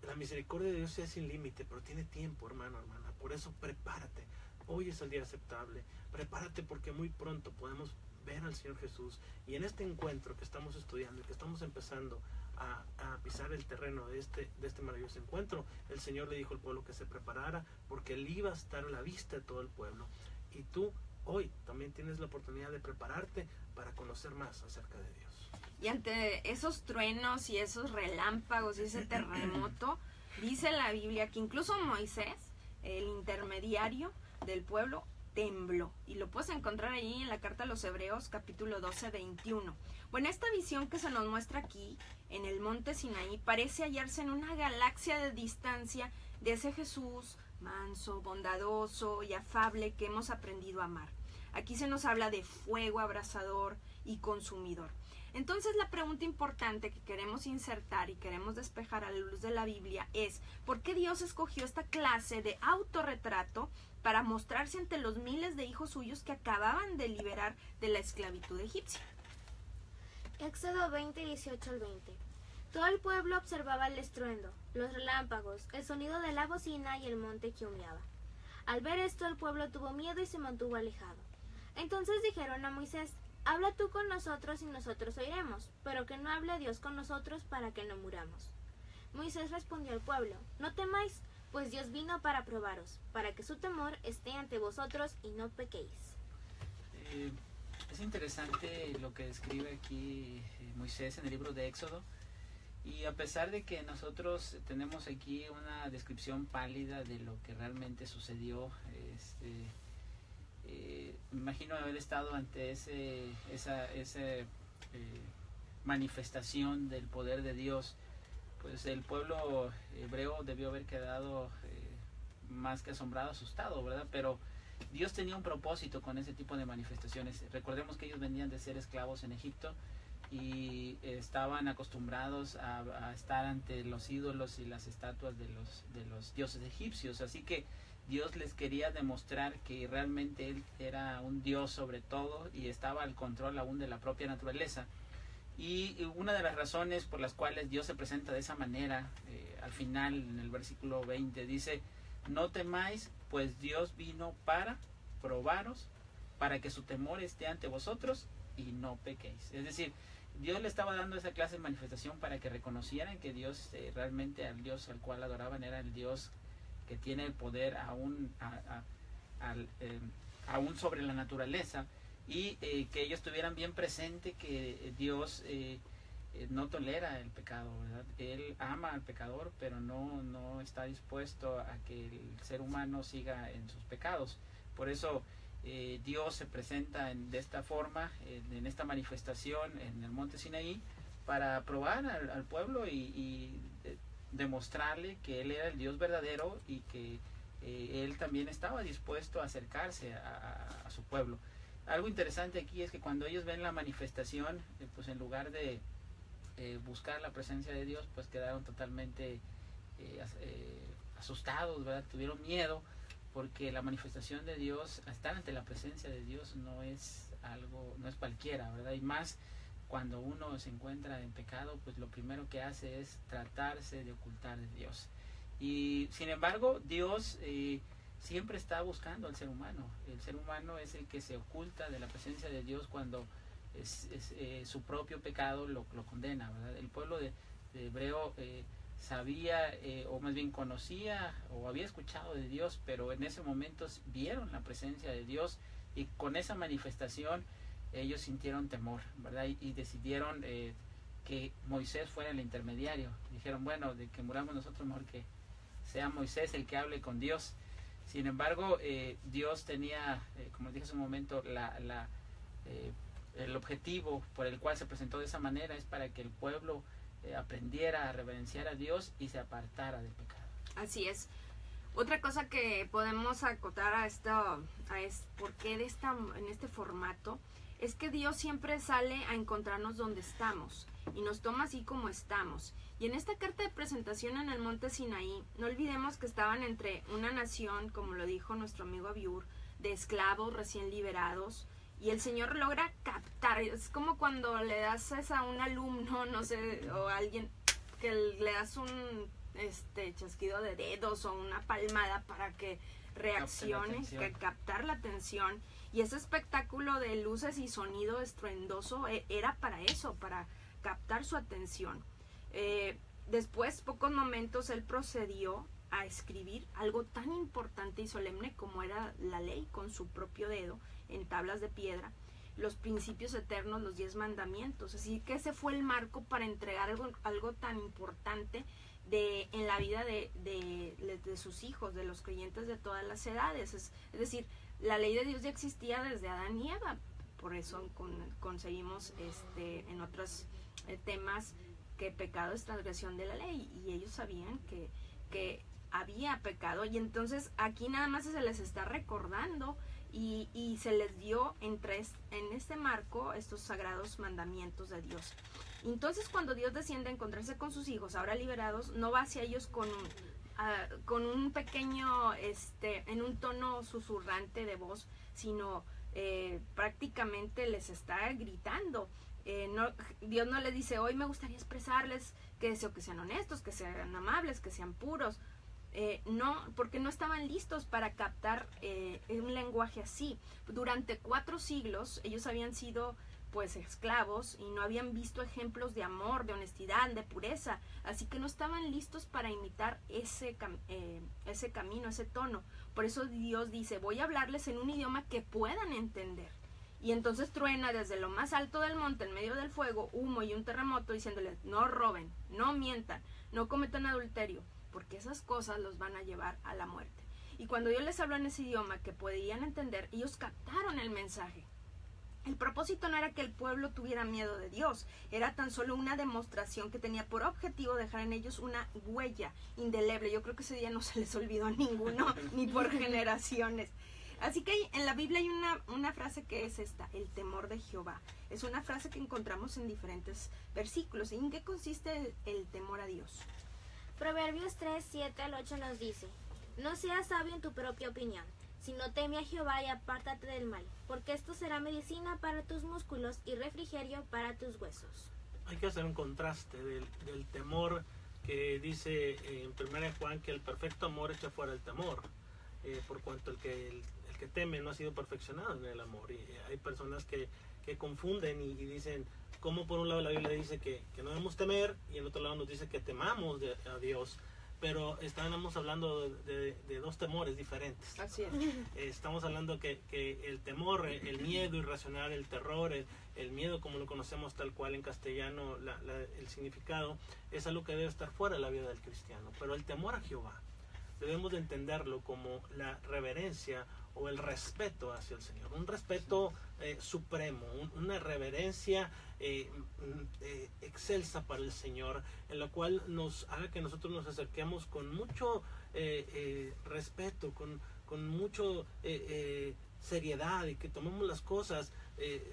[SPEAKER 1] La misericordia de Dios es sin límite, pero tiene tiempo, hermano, hermana. Por eso prepárate. Hoy es el día aceptable. Prepárate, porque muy pronto podemos ver al Señor Jesús. Y en este encuentro que estamos estudiando, que estamos empezando a pisar el terreno de este maravilloso encuentro, el Señor le dijo al pueblo que se preparara, porque Él iba a estar a la vista de todo el pueblo. Y tú hoy también tienes la oportunidad de prepararte para conocer más acerca de Dios.
[SPEAKER 2] Y ante esos truenos y esos relámpagos y ese terremoto, dice la Biblia que incluso Moisés, el intermediario del pueblo, tembló. Y lo puedes encontrar ahí en la carta a los Hebreos, capítulo 12, 21. Bueno, esta visión que se nos muestra aquí, en el monte Sinaí, parece hallarse en una galaxia de distancia de ese Jesús manso, bondadoso y afable que hemos aprendido a amar. Aquí se nos habla de fuego abrasador y consumidor. Entonces, la pregunta importante que queremos insertar y queremos despejar a la luz de la Biblia es: ¿por qué Dios escogió esta clase de autorretrato para mostrarse ante los miles de hijos suyos que acababan de liberar de la esclavitud egipcia?
[SPEAKER 3] Éxodo 20, 18 al 20. Todo el pueblo observaba el estruendo, los relámpagos, el sonido de la bocina y el monte que humeaba. Al ver esto, el pueblo tuvo miedo y se mantuvo alejado. Entonces dijeron a Moisés: habla tú con nosotros y nosotros oiremos, pero que no hable Dios con nosotros para que no muramos. Moisés respondió al pueblo: no temáis, pues Dios vino para probaros, para que su temor esté ante vosotros y no pequéis.
[SPEAKER 4] Es interesante lo que describe aquí Moisés en el libro de Éxodo. Y a pesar de que nosotros tenemos aquí una descripción pálida de lo que realmente sucedió, me imagino haber estado ante esa manifestación del poder de Dios, pues el pueblo hebreo debió haber quedado más que asombrado, asustado, ¿verdad? Pero Dios tenía un propósito con ese tipo de manifestaciones. Recordemos que ellos venían de ser esclavos en Egipto y estaban acostumbrados a estar ante los ídolos y las estatuas de los dioses egipcios, así que Dios les quería demostrar que realmente Él era un Dios sobre todo y estaba al control aún de la propia naturaleza. Y una de las razones por las cuales Dios se presenta de esa manera, al final en el versículo 20 dice: no temáis, pues Dios vino para probaros, para que su temor esté ante vosotros y no pequéis. Es decir, Dios le estaba dando esa clase de manifestación para que reconocieran que Dios, realmente al Dios al cual adoraban, era el Dios que tiene el poder aún sobre la naturaleza, y que ellos tuvieran bien presente que Dios no tolera el pecado, ¿verdad? Él ama al pecador, pero no está dispuesto a que el ser humano siga en sus pecados. Por eso Dios se presenta de esta forma, en esta manifestación en el monte Sinaí, para probar al pueblo y demostrarle que Él era el Dios verdadero y que Él también estaba dispuesto a acercarse a su pueblo. Algo interesante aquí es que cuando ellos ven la manifestación, pues en lugar de buscar la presencia de Dios, pues quedaron totalmente asustados, ¿verdad? Tuvieron miedo, porque la manifestación de Dios, estar ante la presencia de Dios no es algo, no es cualquiera, ¿verdad? Y más cuando uno se encuentra en pecado, pues lo primero que hace es tratarse de ocultar de Dios. Y sin embargo, Dios siempre está buscando al ser humano. El ser humano es el que se oculta de la presencia de Dios cuando su propio pecado lo condena, ¿verdad? El pueblo de Hebreo sabía, o más bien conocía, o había escuchado de Dios, pero en ese momento vieron la presencia de Dios, y con esa manifestación ellos sintieron temor, ¿verdad? Y decidieron que Moisés fuera el intermediario. Dijeron, bueno, de que muramos nosotros, mejor que sea Moisés el que hable con Dios. Sin embargo, Dios tenía, como dije hace un momento, el objetivo por el cual se presentó de esa manera es para que el pueblo aprendiera a reverenciar a Dios y se apartara del pecado.
[SPEAKER 2] Así es. Otra cosa que podemos acotar a por qué en este formato es que Dios siempre sale a encontrarnos donde estamos y nos toma así como estamos. Y en esta carta de presentación en el monte Sinaí, no olvidemos que estaban entre una nación, como lo dijo nuestro amigo Abiur, de esclavos recién liberados, y el Señor logra captar. Es como cuando le das a un alumno, no sé, o a alguien, que le das un chasquido de dedos o una palmada para que reaccione, captar la atención. Y ese espectáculo de luces y sonido estruendoso era para eso, para captar su atención. Después, pocos momentos, él procedió a escribir algo tan importante y solemne como era la ley con su propio dedo en tablas de piedra, los principios eternos, los 10 mandamientos. Así que ese fue el marco para entregar algo tan importante en la vida de sus hijos, de los creyentes de todas las edades. Es decir, la ley de Dios ya existía desde Adán y Eva. Por eso conseguimos en otros temas que pecado es transgresión de la ley, y ellos sabían que había pecado, y entonces aquí nada más se les está recordando y se les dio en este marco estos sagrados mandamientos de Dios. Entonces, cuando Dios desciende a encontrarse con sus hijos ahora liberados, no va hacia ellos con un pequeño en un tono susurrante de voz, sino prácticamente les está gritando. Dios no les dice, hoy me gustaría expresarles que deseo que sean honestos, que sean amables, que sean puros. No, porque no estaban listos para captar un lenguaje así. Durante 4 siglos ellos habían sido pues esclavos y no habían visto ejemplos de amor, de honestidad, de pureza, así que no estaban listos para imitar ese camino, ese tono. Por eso Dios dice, voy a hablarles en un idioma que puedan entender. Y entonces truena desde lo más alto del monte, en medio del fuego, humo y un terremoto, diciéndoles, no roben, no mientan, no cometan adulterio, porque esas cosas los van a llevar a la muerte. Y cuando Dios les habló en ese idioma que podían entender, ellos captaron el mensaje. El propósito no era que el pueblo tuviera miedo de Dios, era tan solo una demostración que tenía por objetivo dejar en ellos una huella indeleble. Yo creo que ese día no se les olvidó a ninguno, ni por generaciones. Así que en la Biblia hay una frase que es esta, el temor de Jehová. Es una frase que encontramos en diferentes versículos. ¿En qué consiste el temor a Dios?
[SPEAKER 3] Proverbios 3, 7 al 8 nos dice, no seas sabio en tu propia opinión, sino teme a Jehová y apártate del mal, porque esto será medicina para tus músculos y refrigerio para tus huesos.
[SPEAKER 1] Hay que hacer un contraste del temor que dice en 1 Juan que el perfecto amor echa fuera el temor, por cuanto el que teme no ha sido perfeccionado en el amor. Y hay personas que confunden y dicen, como por un lado la Biblia dice que no debemos temer, y en otro lado nos dice que temamos a Dios, pero estamos hablando de 2 temores diferentes.
[SPEAKER 2] Así es.
[SPEAKER 1] Estamos hablando que el temor, el miedo irracional, el terror, el miedo como lo conocemos tal cual en castellano, el significado, es algo que debe estar fuera de la vida del cristiano. Pero el temor a Jehová debemos de entenderlo como la reverencia o el respeto hacia el Señor, un respeto supremo, una reverencia excelsa para el Señor, en la cual nos haga que nosotros nos acerquemos con mucho respeto, con mucho seriedad, y que tomemos las cosas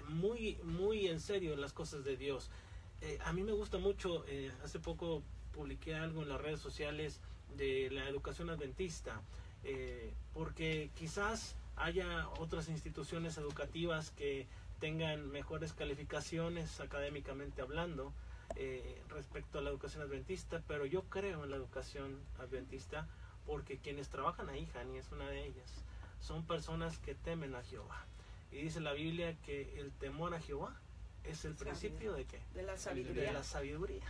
[SPEAKER 1] muy, muy en serio, las cosas de Dios. A mí me gusta mucho, hace poco publiqué algo en las redes sociales de la educación adventista, porque quizás haya otras instituciones educativas que tengan mejores calificaciones académicamente hablando respecto a la educación adventista, pero yo creo en la educación adventista porque quienes trabajan ahí, Jani es una de ellas, son personas que temen a Jehová. Y dice la Biblia que el temor a Jehová es el principio ¿de qué?
[SPEAKER 2] De la sabiduría.
[SPEAKER 1] De la sabiduría.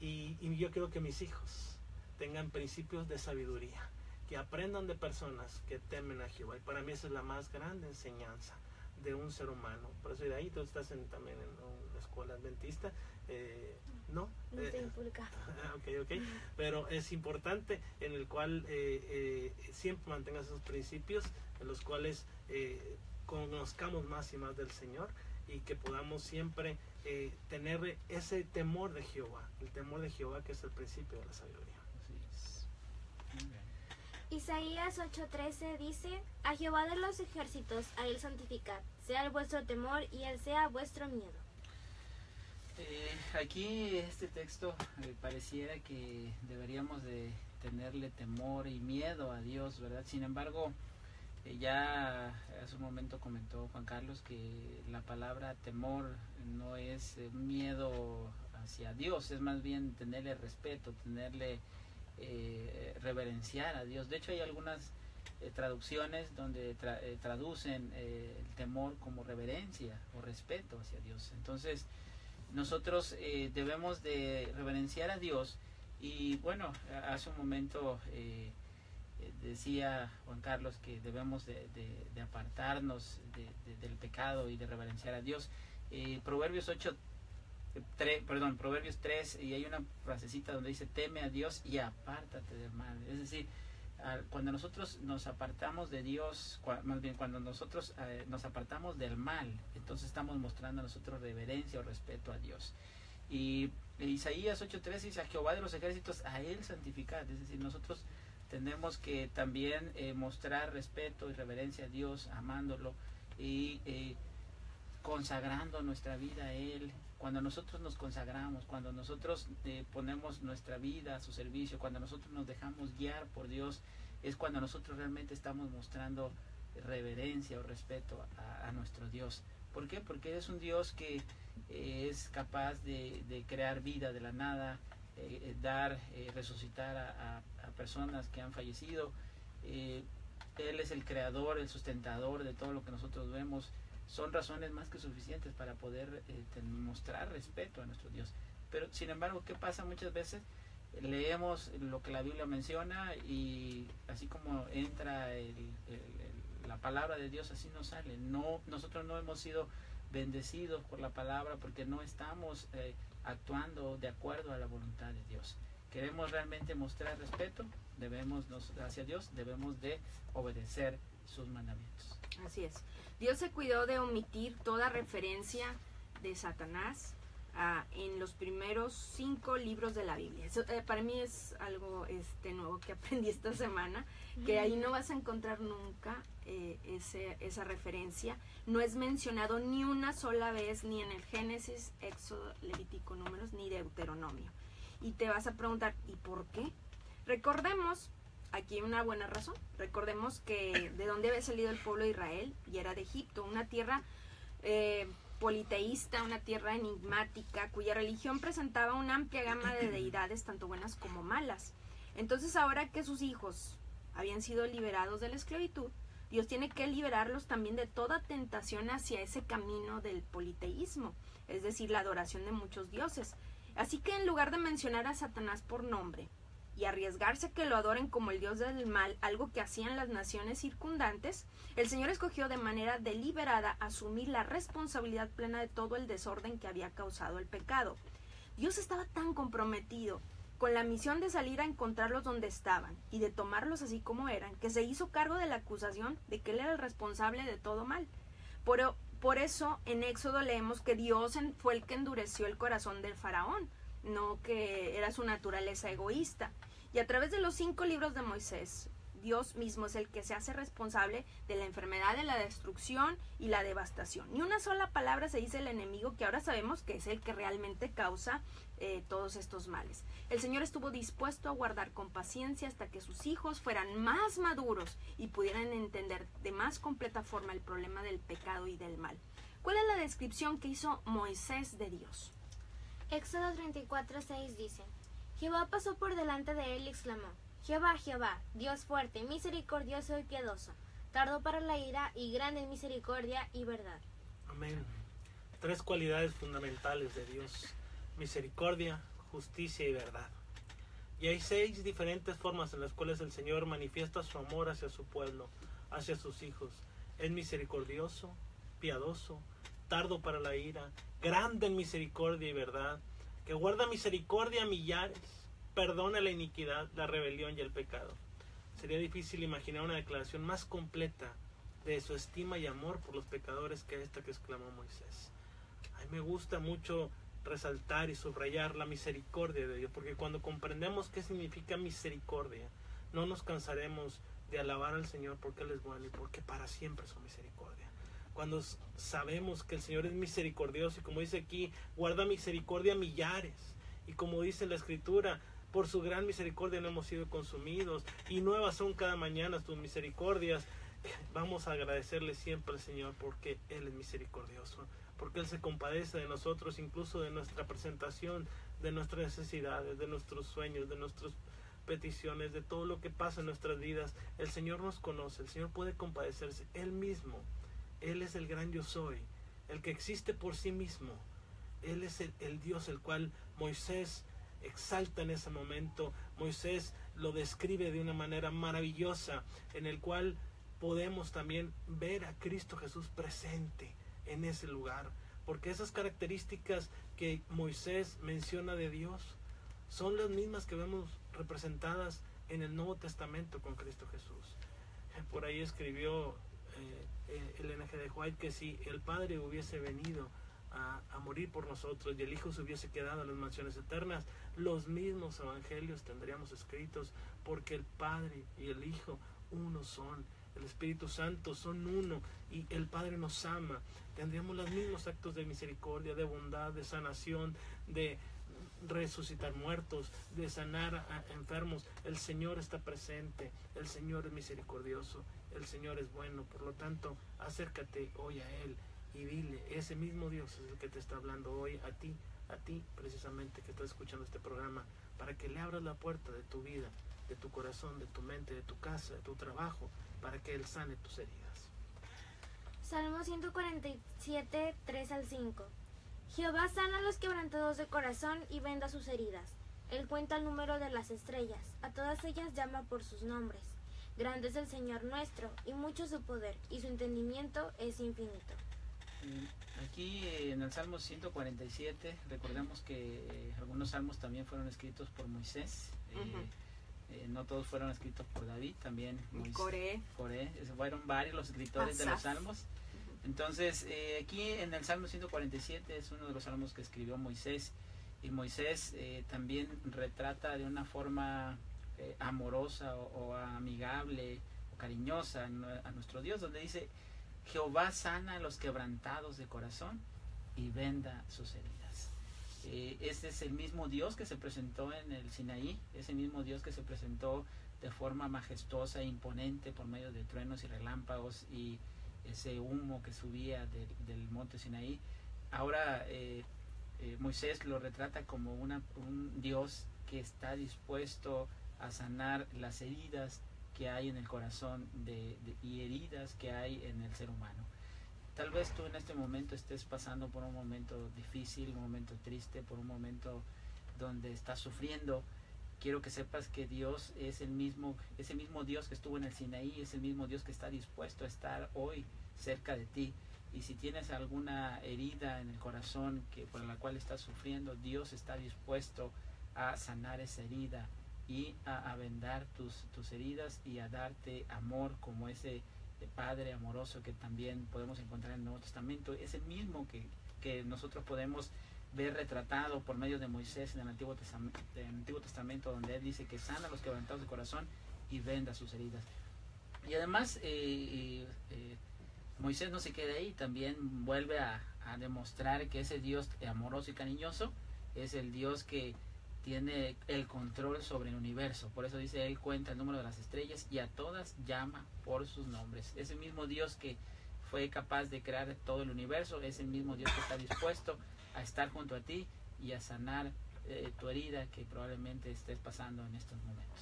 [SPEAKER 1] Y yo quiero que mis hijos tengan principios de sabiduría, que aprendan de personas que temen a Jehová. Y para mí esa es la más grande enseñanza de un ser humano. Por eso de ahí tú estás también en una escuela adventista, ¿no?
[SPEAKER 3] No estoy pública.
[SPEAKER 1] Ok. Pero es importante en el cual siempre mantengas esos principios en los cuales conozcamos más y más del Señor y que podamos siempre tener ese temor de Jehová, el temor de Jehová que es el principio de la sabiduría.
[SPEAKER 3] Isaías 8:13 dice: a Jehová de los ejércitos, a él santificad, sea el vuestro temor y él sea vuestro miedo.
[SPEAKER 4] Aquí este texto pareciera que deberíamos de tenerle temor y miedo a Dios, ¿verdad? Sin embargo, ya hace un momento comentó Juan Carlos que la palabra temor no es miedo hacia Dios, es más bien tenerle respeto, tenerle reverenciar a Dios. De hecho hay algunas traducciones donde traducen el temor como reverencia o respeto hacia Dios. Entonces nosotros debemos de reverenciar a Dios. Y bueno, hace un momento decía Juan Carlos que debemos de apartarnos del pecado y de reverenciar a Dios. Proverbios 3, y hay una frasecita donde dice: teme a Dios y apártate del mal. Es decir, cuando nosotros nos apartamos de Dios, más bien cuando nosotros nos apartamos del mal, entonces estamos mostrando a nosotros reverencia o respeto a Dios. Y Isaías 8:3 dice: a Jehová de los ejércitos, a él santificad. Es decir, nosotros tenemos que también mostrar respeto y reverencia a Dios, amándolo y consagrando nuestra vida a él. Cuando nosotros nos consagramos, cuando nosotros ponemos nuestra vida a su servicio, cuando nosotros nos dejamos guiar por Dios, es cuando nosotros realmente estamos mostrando reverencia o respeto a nuestro Dios. ¿Por qué? Porque es un Dios que es capaz de crear vida de la nada, resucitar a personas que han fallecido. Él es el creador, el sustentador de todo lo que nosotros vemos. Son razones más que suficientes para poder mostrar respeto a nuestro Dios. Pero sin embargo, ¿qué pasa? Muchas veces leemos lo que la Biblia menciona y así como entra la palabra de Dios, así nos sale. Nosotros no hemos sido bendecidos por la palabra porque no estamos actuando de acuerdo a la voluntad de Dios. Queremos realmente mostrar respeto hacia Dios, debemos de obedecer sus mandamientos.
[SPEAKER 2] Así es. Dios se cuidó de omitir toda referencia de Satanás en los primeros 5 libros de la Biblia. Eso, para mí es algo nuevo que aprendí esta semana, que ahí no vas a encontrar nunca esa referencia. No es mencionado ni una sola vez, ni en el Génesis, Éxodo, Levítico, Números, ni Deuteronomio. Y te vas a preguntar, ¿y por qué? Recordemos, aquí hay una buena razón. Recordemos que de dónde había salido el pueblo de Israel, y era de Egipto, una tierra politeísta, una tierra enigmática, cuya religión presentaba una amplia gama de deidades, tanto buenas como malas. Entonces, ahora que sus hijos habían sido liberados de la esclavitud, Dios tiene que liberarlos también de toda tentación hacia ese camino del politeísmo, es decir, la adoración de muchos dioses. Así que en lugar de mencionar a Satanás por nombre y arriesgarse a que lo adoren como el dios del mal, algo que hacían las naciones circundantes, el Señor escogió de manera deliberada asumir la responsabilidad plena de todo el desorden que había causado el pecado. Dios estaba tan comprometido con la misión de salir a encontrarlos donde estaban y de tomarlos así como eran, que se hizo cargo de la acusación de que él era el responsable de todo mal. Por eso en Éxodo leemos que Dios fue el que endureció el corazón del faraón, no que era su naturaleza egoísta. Y a través de los 5 libros de Moisés, Dios mismo es el que se hace responsable de la enfermedad, de la destrucción y la devastación. Ni una sola palabra se dice el enemigo, que ahora sabemos que es el que realmente causa todos estos males. El Señor estuvo dispuesto a guardar con paciencia hasta que sus hijos fueran más maduros y pudieran entender de más completa forma el problema del pecado y del mal. ¿Cuál es la descripción que hizo Moisés de Dios?
[SPEAKER 3] Éxodo 34:6 dice: Jehová pasó por delante de él y exclamó: Jehová, Jehová, Dios fuerte, misericordioso y piadoso, tardo para la ira y grande en misericordia y verdad.
[SPEAKER 1] Amén. 3 cualidades fundamentales de Dios: misericordia, justicia y verdad. Y hay 6 diferentes formas en las cuales el Señor manifiesta su amor hacia su pueblo, hacia sus hijos. Es misericordioso, piadoso, tardo para la ira, grande en misericordia y verdad, que guarda misericordia a millares, perdona la iniquidad, la rebelión y el pecado. Sería difícil imaginar una declaración más completa de su estima y amor por los pecadores que esta que exclamó Moisés. A mí me gusta mucho resaltar y subrayar la misericordia de Dios, porque cuando comprendemos qué significa misericordia, no nos cansaremos de alabar al Señor porque Él es bueno y porque para siempre su misericordia. Cuando sabemos que el Señor es misericordioso y, como dice aquí, guarda misericordia a millares, y como dice la Escritura, por su gran misericordia no hemos sido consumidos y nuevas son cada mañana tus misericordias. Vamos a agradecerle siempre al Señor porque Él es misericordioso, porque Él se compadece de nosotros, incluso de nuestra presentación, de nuestras necesidades, de nuestros sueños, de nuestras peticiones, de todo lo que pasa en nuestras vidas. El Señor nos conoce, el Señor puede compadecerse. Él mismo, Él es el gran yo soy, el que existe por sí mismo. Él es el Dios el cual Moisés exalta en ese momento. Moisés lo describe de una manera maravillosa, en el cual podemos también ver a Cristo Jesús presente en ese lugar, porque esas características que Moisés menciona de Dios son las mismas que vemos representadas en el Nuevo Testamento con Cristo Jesús. Por ahí escribió Ellen G. White que si el Padre hubiese venido a morir por nosotros y el Hijo se hubiese quedado en las mansiones eternas, los mismos evangelios tendríamos escritos, porque el Padre y el Hijo uno son, el Espíritu Santo son uno y el Padre nos ama. Tendríamos los mismos actos de misericordia, de bondad, de sanación, de resucitar muertos, de sanar a enfermos. El Señor está presente, el Señor es misericordioso, el Señor es bueno. Por lo tanto, acércate hoy a Él y dile, ese mismo Dios es el que te está hablando hoy a ti precisamente que estás escuchando este programa, para que le abras la puerta de tu vida, de tu corazón, de tu mente, de tu casa, de tu trabajo, para que Él sane tus heridas.
[SPEAKER 3] Salmo 147, 3 al 5. Jehová sana a los quebrantados de corazón y venda sus heridas. Él cuenta el número de las estrellas, a todas ellas llama por sus nombres. Grande es el Señor nuestro, y mucho su poder, y su entendimiento es infinito.
[SPEAKER 4] Aquí en el Salmo 147, recordemos que algunos salmos también fueron escritos por Moisés. No todos fueron escritos por David, también Coré. Fueron varios los escritores de los salmos. Entonces, aquí en el Salmo 147 es uno de los salmos que escribió Moisés. Y Moisés también retrata de una forma amorosa o amigable o cariñosa a nuestro Dios, donde dice: Jehová sana a los quebrantados de corazón y venda sus heridas. Este es el mismo Dios que se presentó en el Sinaí, ese mismo Dios que se presentó de forma majestuosa e imponente por medio de truenos y relámpagos y ese humo que subía del monte Sinaí. Ahora Moisés lo retrata como un Dios que está dispuesto a sanar las heridas que hay en el corazón y heridas que hay en el ser humano. Tal vez tú en este momento estés pasando por un momento difícil, un momento triste, por un momento donde estás sufriendo. Quiero que sepas que Dios es ese mismo Dios que estuvo en el Sinaí, es el mismo Dios que está dispuesto a estar hoy cerca de ti. Y si tienes alguna herida en el corazón por la cual estás sufriendo, Dios está dispuesto a sanar esa herida y a vendar tus heridas y a darte amor como ese Padre amoroso que también podemos encontrar en el Nuevo Testamento. Es el mismo que nosotros podemos ver retratado por medio de Moisés en el Antiguo Testamento, donde él dice que sana a los quebrantados de corazón y venda sus heridas. Y además Moisés no se queda ahí, también vuelve a demostrar que ese Dios amoroso y cariñoso es el Dios que tiene el control sobre el universo. Por eso dice, él cuenta el número de las estrellas y a todas llama por sus nombres. Ese mismo Dios que fue capaz de crear todo el universo, es el mismo Dios que está dispuesto a estar junto a ti y a sanar tu herida que probablemente estés pasando en estos momentos.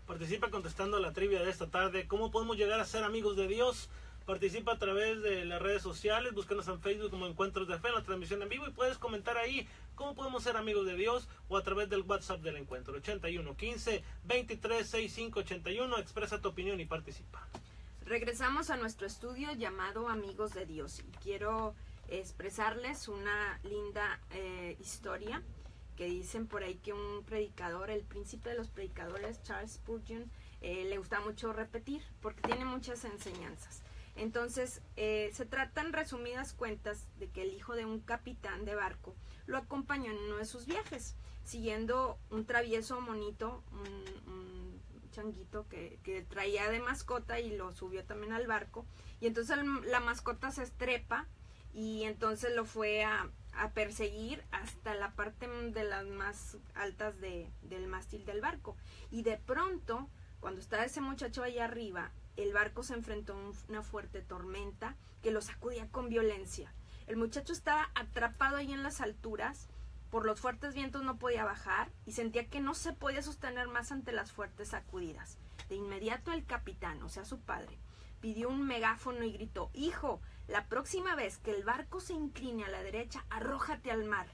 [SPEAKER 1] Participa contestando la trivia de esta tarde. ¿Cómo podemos llegar a ser amigos de Dios? Participa a través de las redes sociales, búscanos en Facebook como Encuentros de Fe, en la transmisión en vivo, y puedes comentar ahí cómo podemos ser amigos de Dios, o a través del WhatsApp del encuentro 81 15 23 65 81. Expresa tu opinión y participa.
[SPEAKER 2] Regresamos a nuestro estudio llamado Amigos de Dios, y quiero expresarles una linda historia que dicen por ahí que un predicador, el príncipe de los predicadores, Charles Spurgeon, le gusta mucho repetir porque tiene muchas enseñanzas. Entonces, se tratan resumidas cuentas de que el hijo de un capitán de barco lo acompañó en uno de sus viajes, siguiendo un travieso monito, un changuito que traía de mascota, y lo subió también al barco. Y entonces la mascota se estrepa, y entonces lo fue a perseguir hasta la parte de las más altas del mástil del barco. Y de pronto, cuando estaba ese muchacho allá arriba, el barco se enfrentó a una fuerte tormenta que lo sacudía con violencia. El muchacho estaba atrapado ahí en las alturas, por los fuertes vientos no podía bajar y sentía que no se podía sostener más ante las fuertes sacudidas. De inmediato el capitán, o sea su padre, pidió un megáfono y gritó: «Hijo, la próxima vez que el barco se incline a la derecha, arrójate al mar».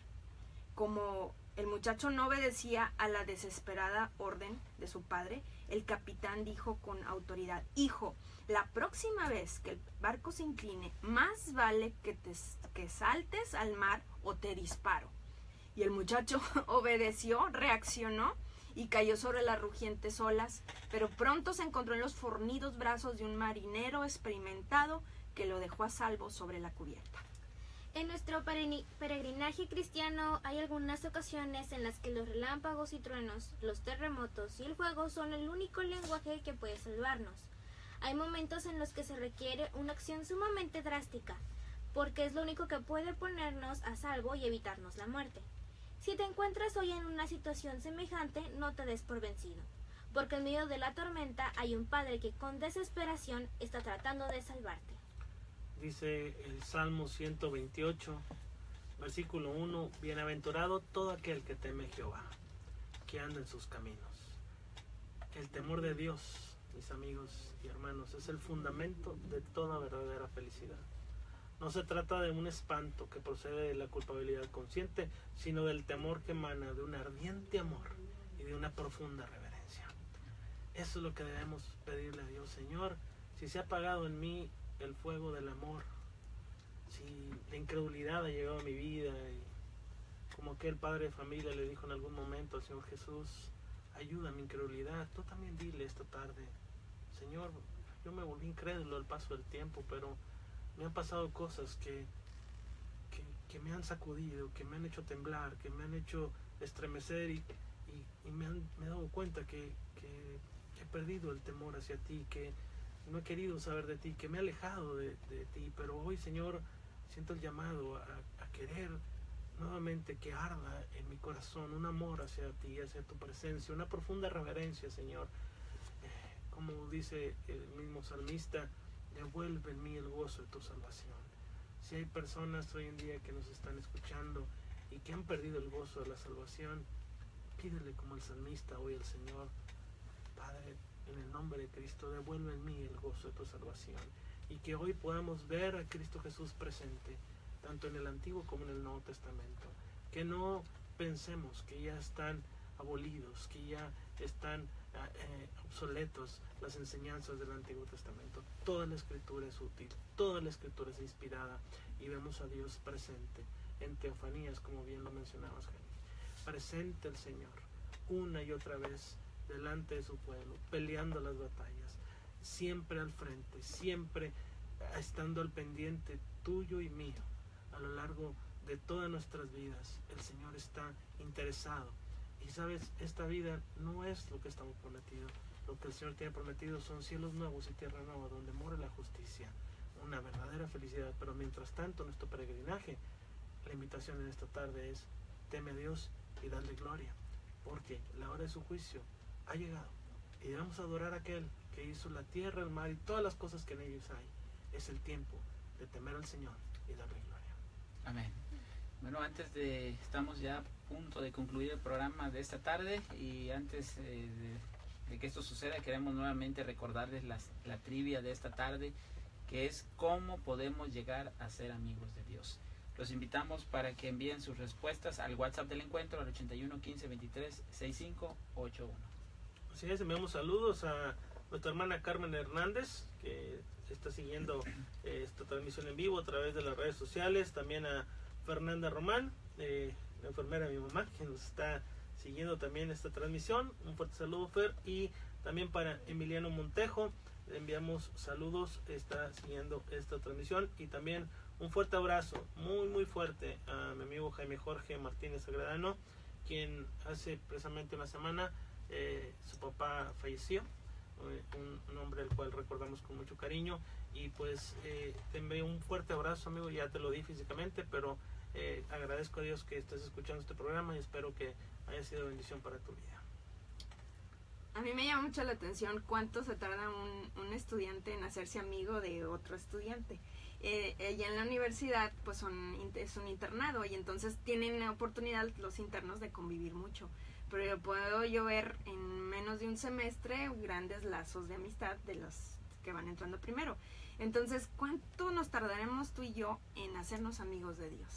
[SPEAKER 2] Como el muchacho no obedecía a la desesperada orden de su padre, el capitán dijo con autoridad: «Hijo, la próxima vez que el barco se incline, más vale que saltes al mar o te disparo». Y el muchacho obedeció, reaccionó y cayó sobre las rugientes olas, pero pronto se encontró en los fornidos brazos de un marinero experimentado que lo dejó a salvo sobre la cubierta.
[SPEAKER 3] En nuestro peregrinaje cristiano hay algunas ocasiones en las que los relámpagos y truenos, los terremotos y el fuego son el único lenguaje que puede salvarnos. Hay momentos en los que se requiere una acción sumamente drástica, porque es lo único que puede ponernos a salvo y evitarnos la muerte. Si te encuentras hoy en una situación semejante, no te des por vencido, porque en medio de la tormenta hay un Padre que con desesperación está tratando de salvarte.
[SPEAKER 1] Dice el Salmo 128, versículo 1: «Bienaventurado todo aquel que teme a Jehová, que anda en sus caminos». El temor de Dios, mis amigos y hermanos, es el fundamento de toda verdadera felicidad. No se trata de un espanto que procede de la culpabilidad consciente, sino del temor que emana de un ardiente amor y de una profunda reverencia. Eso es lo que debemos pedirle a Dios. Señor, si se ha apagado en mí el fuego del amor, si la incredulidad ha llegado a mi vida, y como aquel padre de familia le dijo en algún momento al Señor Jesús: ayuda a mi incredulidad, tú también dile esta tarde: Señor, yo me volví incrédulo al paso del tiempo, pero me han pasado cosas que me han sacudido, que me han hecho temblar, que me han hecho estremecer, y me he dado cuenta que he perdido el temor hacia ti, que no he querido saber de ti, que me he alejado de ti. Pero hoy, Señor, siento el llamado a querer nuevamente que arda en mi corazón un amor hacia ti, hacia tu presencia, una profunda reverencia, Señor. Como dice el mismo salmista: devuelve en mí el gozo de tu salvación. Si hay personas hoy en día que nos están escuchando y que han perdido el gozo de la salvación, pídele como el salmista hoy al Señor: Padre, en el nombre de Cristo, devuelve en mí el gozo de tu salvación. Y que hoy podamos ver a Cristo Jesús presente, tanto en el Antiguo como en el Nuevo Testamento. Que no pensemos que ya están abolidos, que ya están obsoletos las enseñanzas del Antiguo Testamento. Toda la Escritura es útil, toda la Escritura es inspirada, y vemos a Dios presente en teofanías, como bien lo mencionabas, Jenny. Presente el Señor una y otra vez delante de su pueblo, peleando las batallas, siempre al frente, siempre estando al pendiente tuyo y mío. A lo largo de todas nuestras vidas el Señor está interesado. Y sabes, esta vida no es lo que estamos prometidos. Lo que el Señor tiene prometido son cielos nuevos y tierra nueva, donde mora la justicia, una verdadera felicidad. Pero mientras tanto, nuestro peregrinaje, la invitación en esta tarde es: teme a Dios y dale gloria, porque la hora de su juicio ha llegado. Y debemos adorar a aquel que hizo la tierra, el mar y todas las cosas que en ellos hay. Es el tiempo de temer al Señor y darle gloria.
[SPEAKER 4] Amén. Bueno, estamos ya a punto de concluir el programa de esta tarde, y antes de que esto suceda, queremos nuevamente recordarles la trivia de esta tarde, que es: ¿cómo podemos llegar a ser amigos de Dios? Los invitamos para que envíen sus respuestas al WhatsApp del encuentro, al 81 15 23 65 81.
[SPEAKER 1] Así es, enviamos saludos a nuestra hermana Carmen Hernández, que está siguiendo esta transmisión en vivo a través de las redes sociales. También a Fernanda Román, la enfermera de mi mamá, que nos está siguiendo también esta transmisión. Un fuerte saludo, Fer. Y también para Emiliano Montejo, le enviamos saludos, está siguiendo esta transmisión. Y también un fuerte abrazo, muy fuerte, a mi amigo Jaime Jorge Martínez Agradano, quien hace precisamente una semana su papá falleció, un hombre al cual recordamos con mucho cariño. Y pues te envío un fuerte abrazo, amigo. Ya te lo di físicamente, pero agradezco a Dios que estés escuchando este programa y espero que haya sido bendición para tu vida.
[SPEAKER 2] A mí me llama mucho la atención cuánto se tarda un estudiante en hacerse amigo de otro estudiante. Allá en la universidad pues es un internado, y entonces tienen la oportunidad los internos de convivir mucho. Pero puedo yo ver en menos de un semestre grandes lazos de amistad de los que van entrando primero. Entonces, ¿cuánto nos tardaremos tú y yo en hacernos amigos de Dios?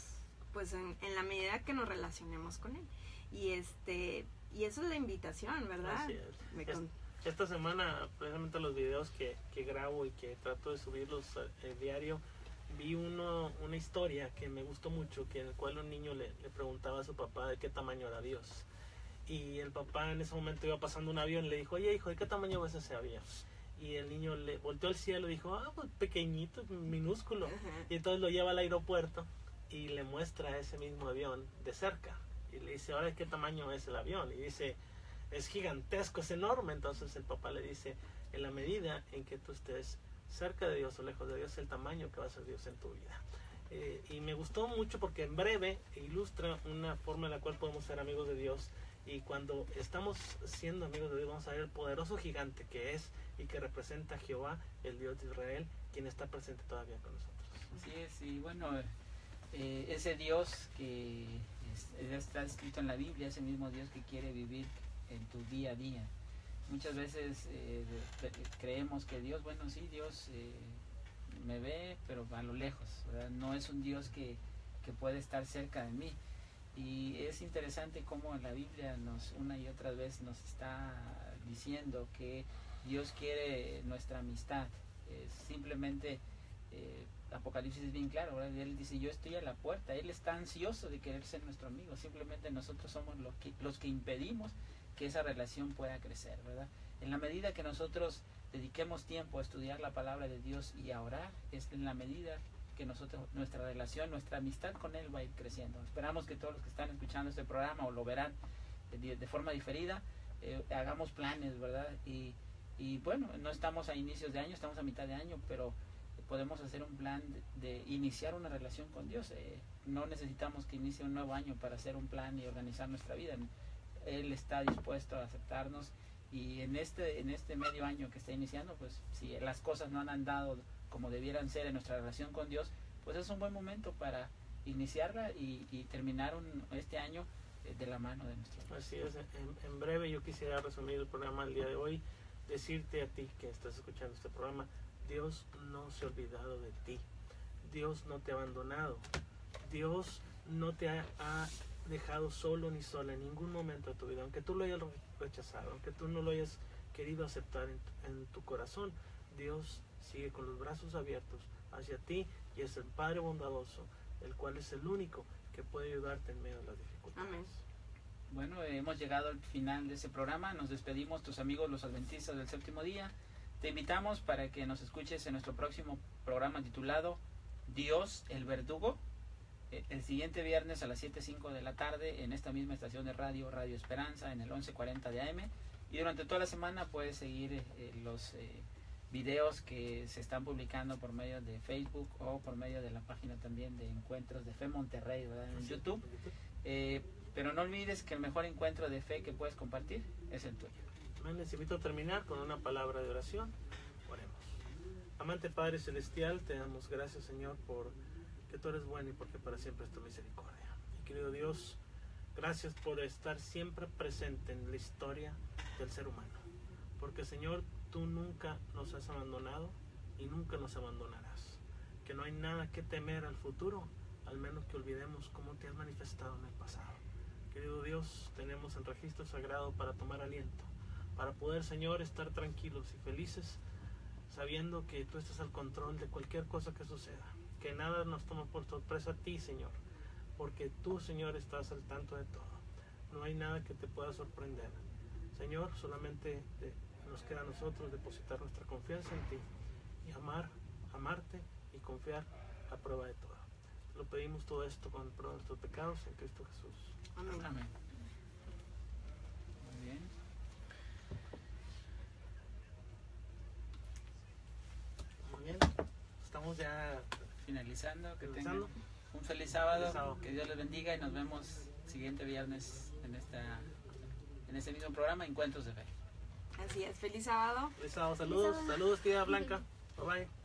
[SPEAKER 2] Pues en la medida que nos relacionemos con Él. Y eso es la invitación, ¿verdad?
[SPEAKER 1] Así es. Esta semana, precisamente los videos que grabo y que trato de subirlos diario, vi una historia que me gustó mucho, en el cual un niño le preguntaba a su papá de qué tamaño era Dios. Y el papá en ese momento iba pasando un avión y le dijo: oye, hijo, ¿de qué tamaño ves ese avión? Y el niño le volteó al cielo y dijo: pues pequeñito, minúsculo.
[SPEAKER 2] Ajá.
[SPEAKER 1] Y entonces lo lleva al aeropuerto y le muestra ese mismo avión de cerca. Y le dice: ¿ahora de qué tamaño es el avión? Y dice: es gigantesco, es enorme. Entonces el papá le dice: en la medida en que tú estés cerca de Dios o lejos de Dios, el tamaño que va a ser Dios en tu vida. Y me gustó mucho porque en breve ilustra una forma en la cual podemos ser amigos de Dios. Y cuando estamos siendo amigos de Dios, vamos a ver el poderoso gigante que es y que representa a Jehová, el Dios de Israel, quien está presente todavía con nosotros.
[SPEAKER 4] Así es, y bueno, ese Dios que está escrito en la Biblia, ese mismo Dios que quiere vivir en tu día a día. Muchas veces creemos que Dios, bueno, sí, Dios me ve, pero a lo lejos, ¿verdad? No es un Dios que puede estar cerca de mí. Y es interesante cómo la Biblia una y otra vez nos está diciendo que Dios quiere nuestra amistad. Simplemente Apocalipsis es bien claro, ¿verdad? Él dice: yo estoy a la puerta. Él está ansioso de querer ser nuestro amigo. Simplemente nosotros somos los que impedimos que esa relación pueda crecer, ¿verdad? En la medida que nosotros dediquemos tiempo a estudiar la palabra de Dios y a orar, es en la medida que nuestra relación, nuestra amistad con Él va a ir creciendo. Esperamos que todos los que están escuchando este programa o lo verán de forma diferida, hagamos planes, ¿verdad? Y bueno, no estamos a inicios de año, estamos a mitad de año, pero podemos hacer un plan de iniciar una relación con Dios. No necesitamos que inicie un nuevo año para hacer un plan y organizar nuestra vida. Él está dispuesto a aceptarnos, y en este medio año que está iniciando, pues si las cosas no han andado como debieran ser en nuestra relación con Dios, pues es un buen momento para iniciarla y terminar este año de la mano de nuestro Dios.
[SPEAKER 1] Así es. En breve yo quisiera resumir el programa el día de hoy, decirte a ti que estás escuchando este programa: Dios no se ha olvidado de ti, Dios no te ha abandonado, Dios no te ha dejado solo ni sola en ningún momento de tu vida, aunque tú lo hayas rechazado, aunque tú no lo hayas querido aceptar en tu corazón. Dios sigue con los brazos abiertos hacia ti, y es el Padre bondadoso, el cual es el único que puede ayudarte en medio de las dificultades.
[SPEAKER 2] Amén.
[SPEAKER 4] Bueno, hemos llegado al final de ese programa. Nos despedimos, tus amigos los adventistas del séptimo día. Te invitamos para que nos escuches en nuestro próximo programa titulado Dios el Verdugo, el siguiente viernes a las 7:05 de la tarde en esta misma estación de Radio Esperanza, en el 1140 de AM. Y durante toda la semana puedes seguir los videos que se están publicando por medio de Facebook o por medio de la página también de Encuentros de Fe Monterrey, ¿verdad? En YouTube. Pero no olvides que el mejor encuentro de fe que puedes compartir es el tuyo.
[SPEAKER 1] Amén. Les invito a terminar con una palabra de oración. Oremos. Amante Padre Celestial, te damos gracias, Señor, por que tú eres bueno y porque para siempre es tu misericordia. Y querido Dios, gracias por estar siempre presente en la historia del ser humano. Porque, Señor, tú nunca nos has abandonado y nunca nos abandonarás. Que no hay nada que temer al futuro, al menos que olvidemos cómo te has manifestado en el pasado. Querido Dios, tenemos el registro sagrado para tomar aliento, para poder, Señor, estar tranquilos y felices, sabiendo que tú estás al control de cualquier cosa que suceda. Que nada nos toma por sorpresa a ti, Señor, porque tú, Señor, estás al tanto de todo. No hay nada que te pueda sorprender. Señor, solamente nos queda a nosotros depositar nuestra confianza en ti y amarte y confiar a prueba de todo. Lo pedimos todo esto con el perdón de nuestros pecados en Cristo Jesús.
[SPEAKER 2] Amén.
[SPEAKER 4] Amén. Muy bien.
[SPEAKER 1] Muy bien. Estamos ya
[SPEAKER 4] Finalizando, que
[SPEAKER 1] finalizando.
[SPEAKER 4] tengan un feliz sábado,
[SPEAKER 1] Feliz sábado.
[SPEAKER 4] que Dios les bendiga y nos vemos siguiente viernes en este mismo programa, Encuentros de Fe.
[SPEAKER 2] Así es, feliz sábado.
[SPEAKER 1] Saludos, saludos, querida Blanca. Bye bye.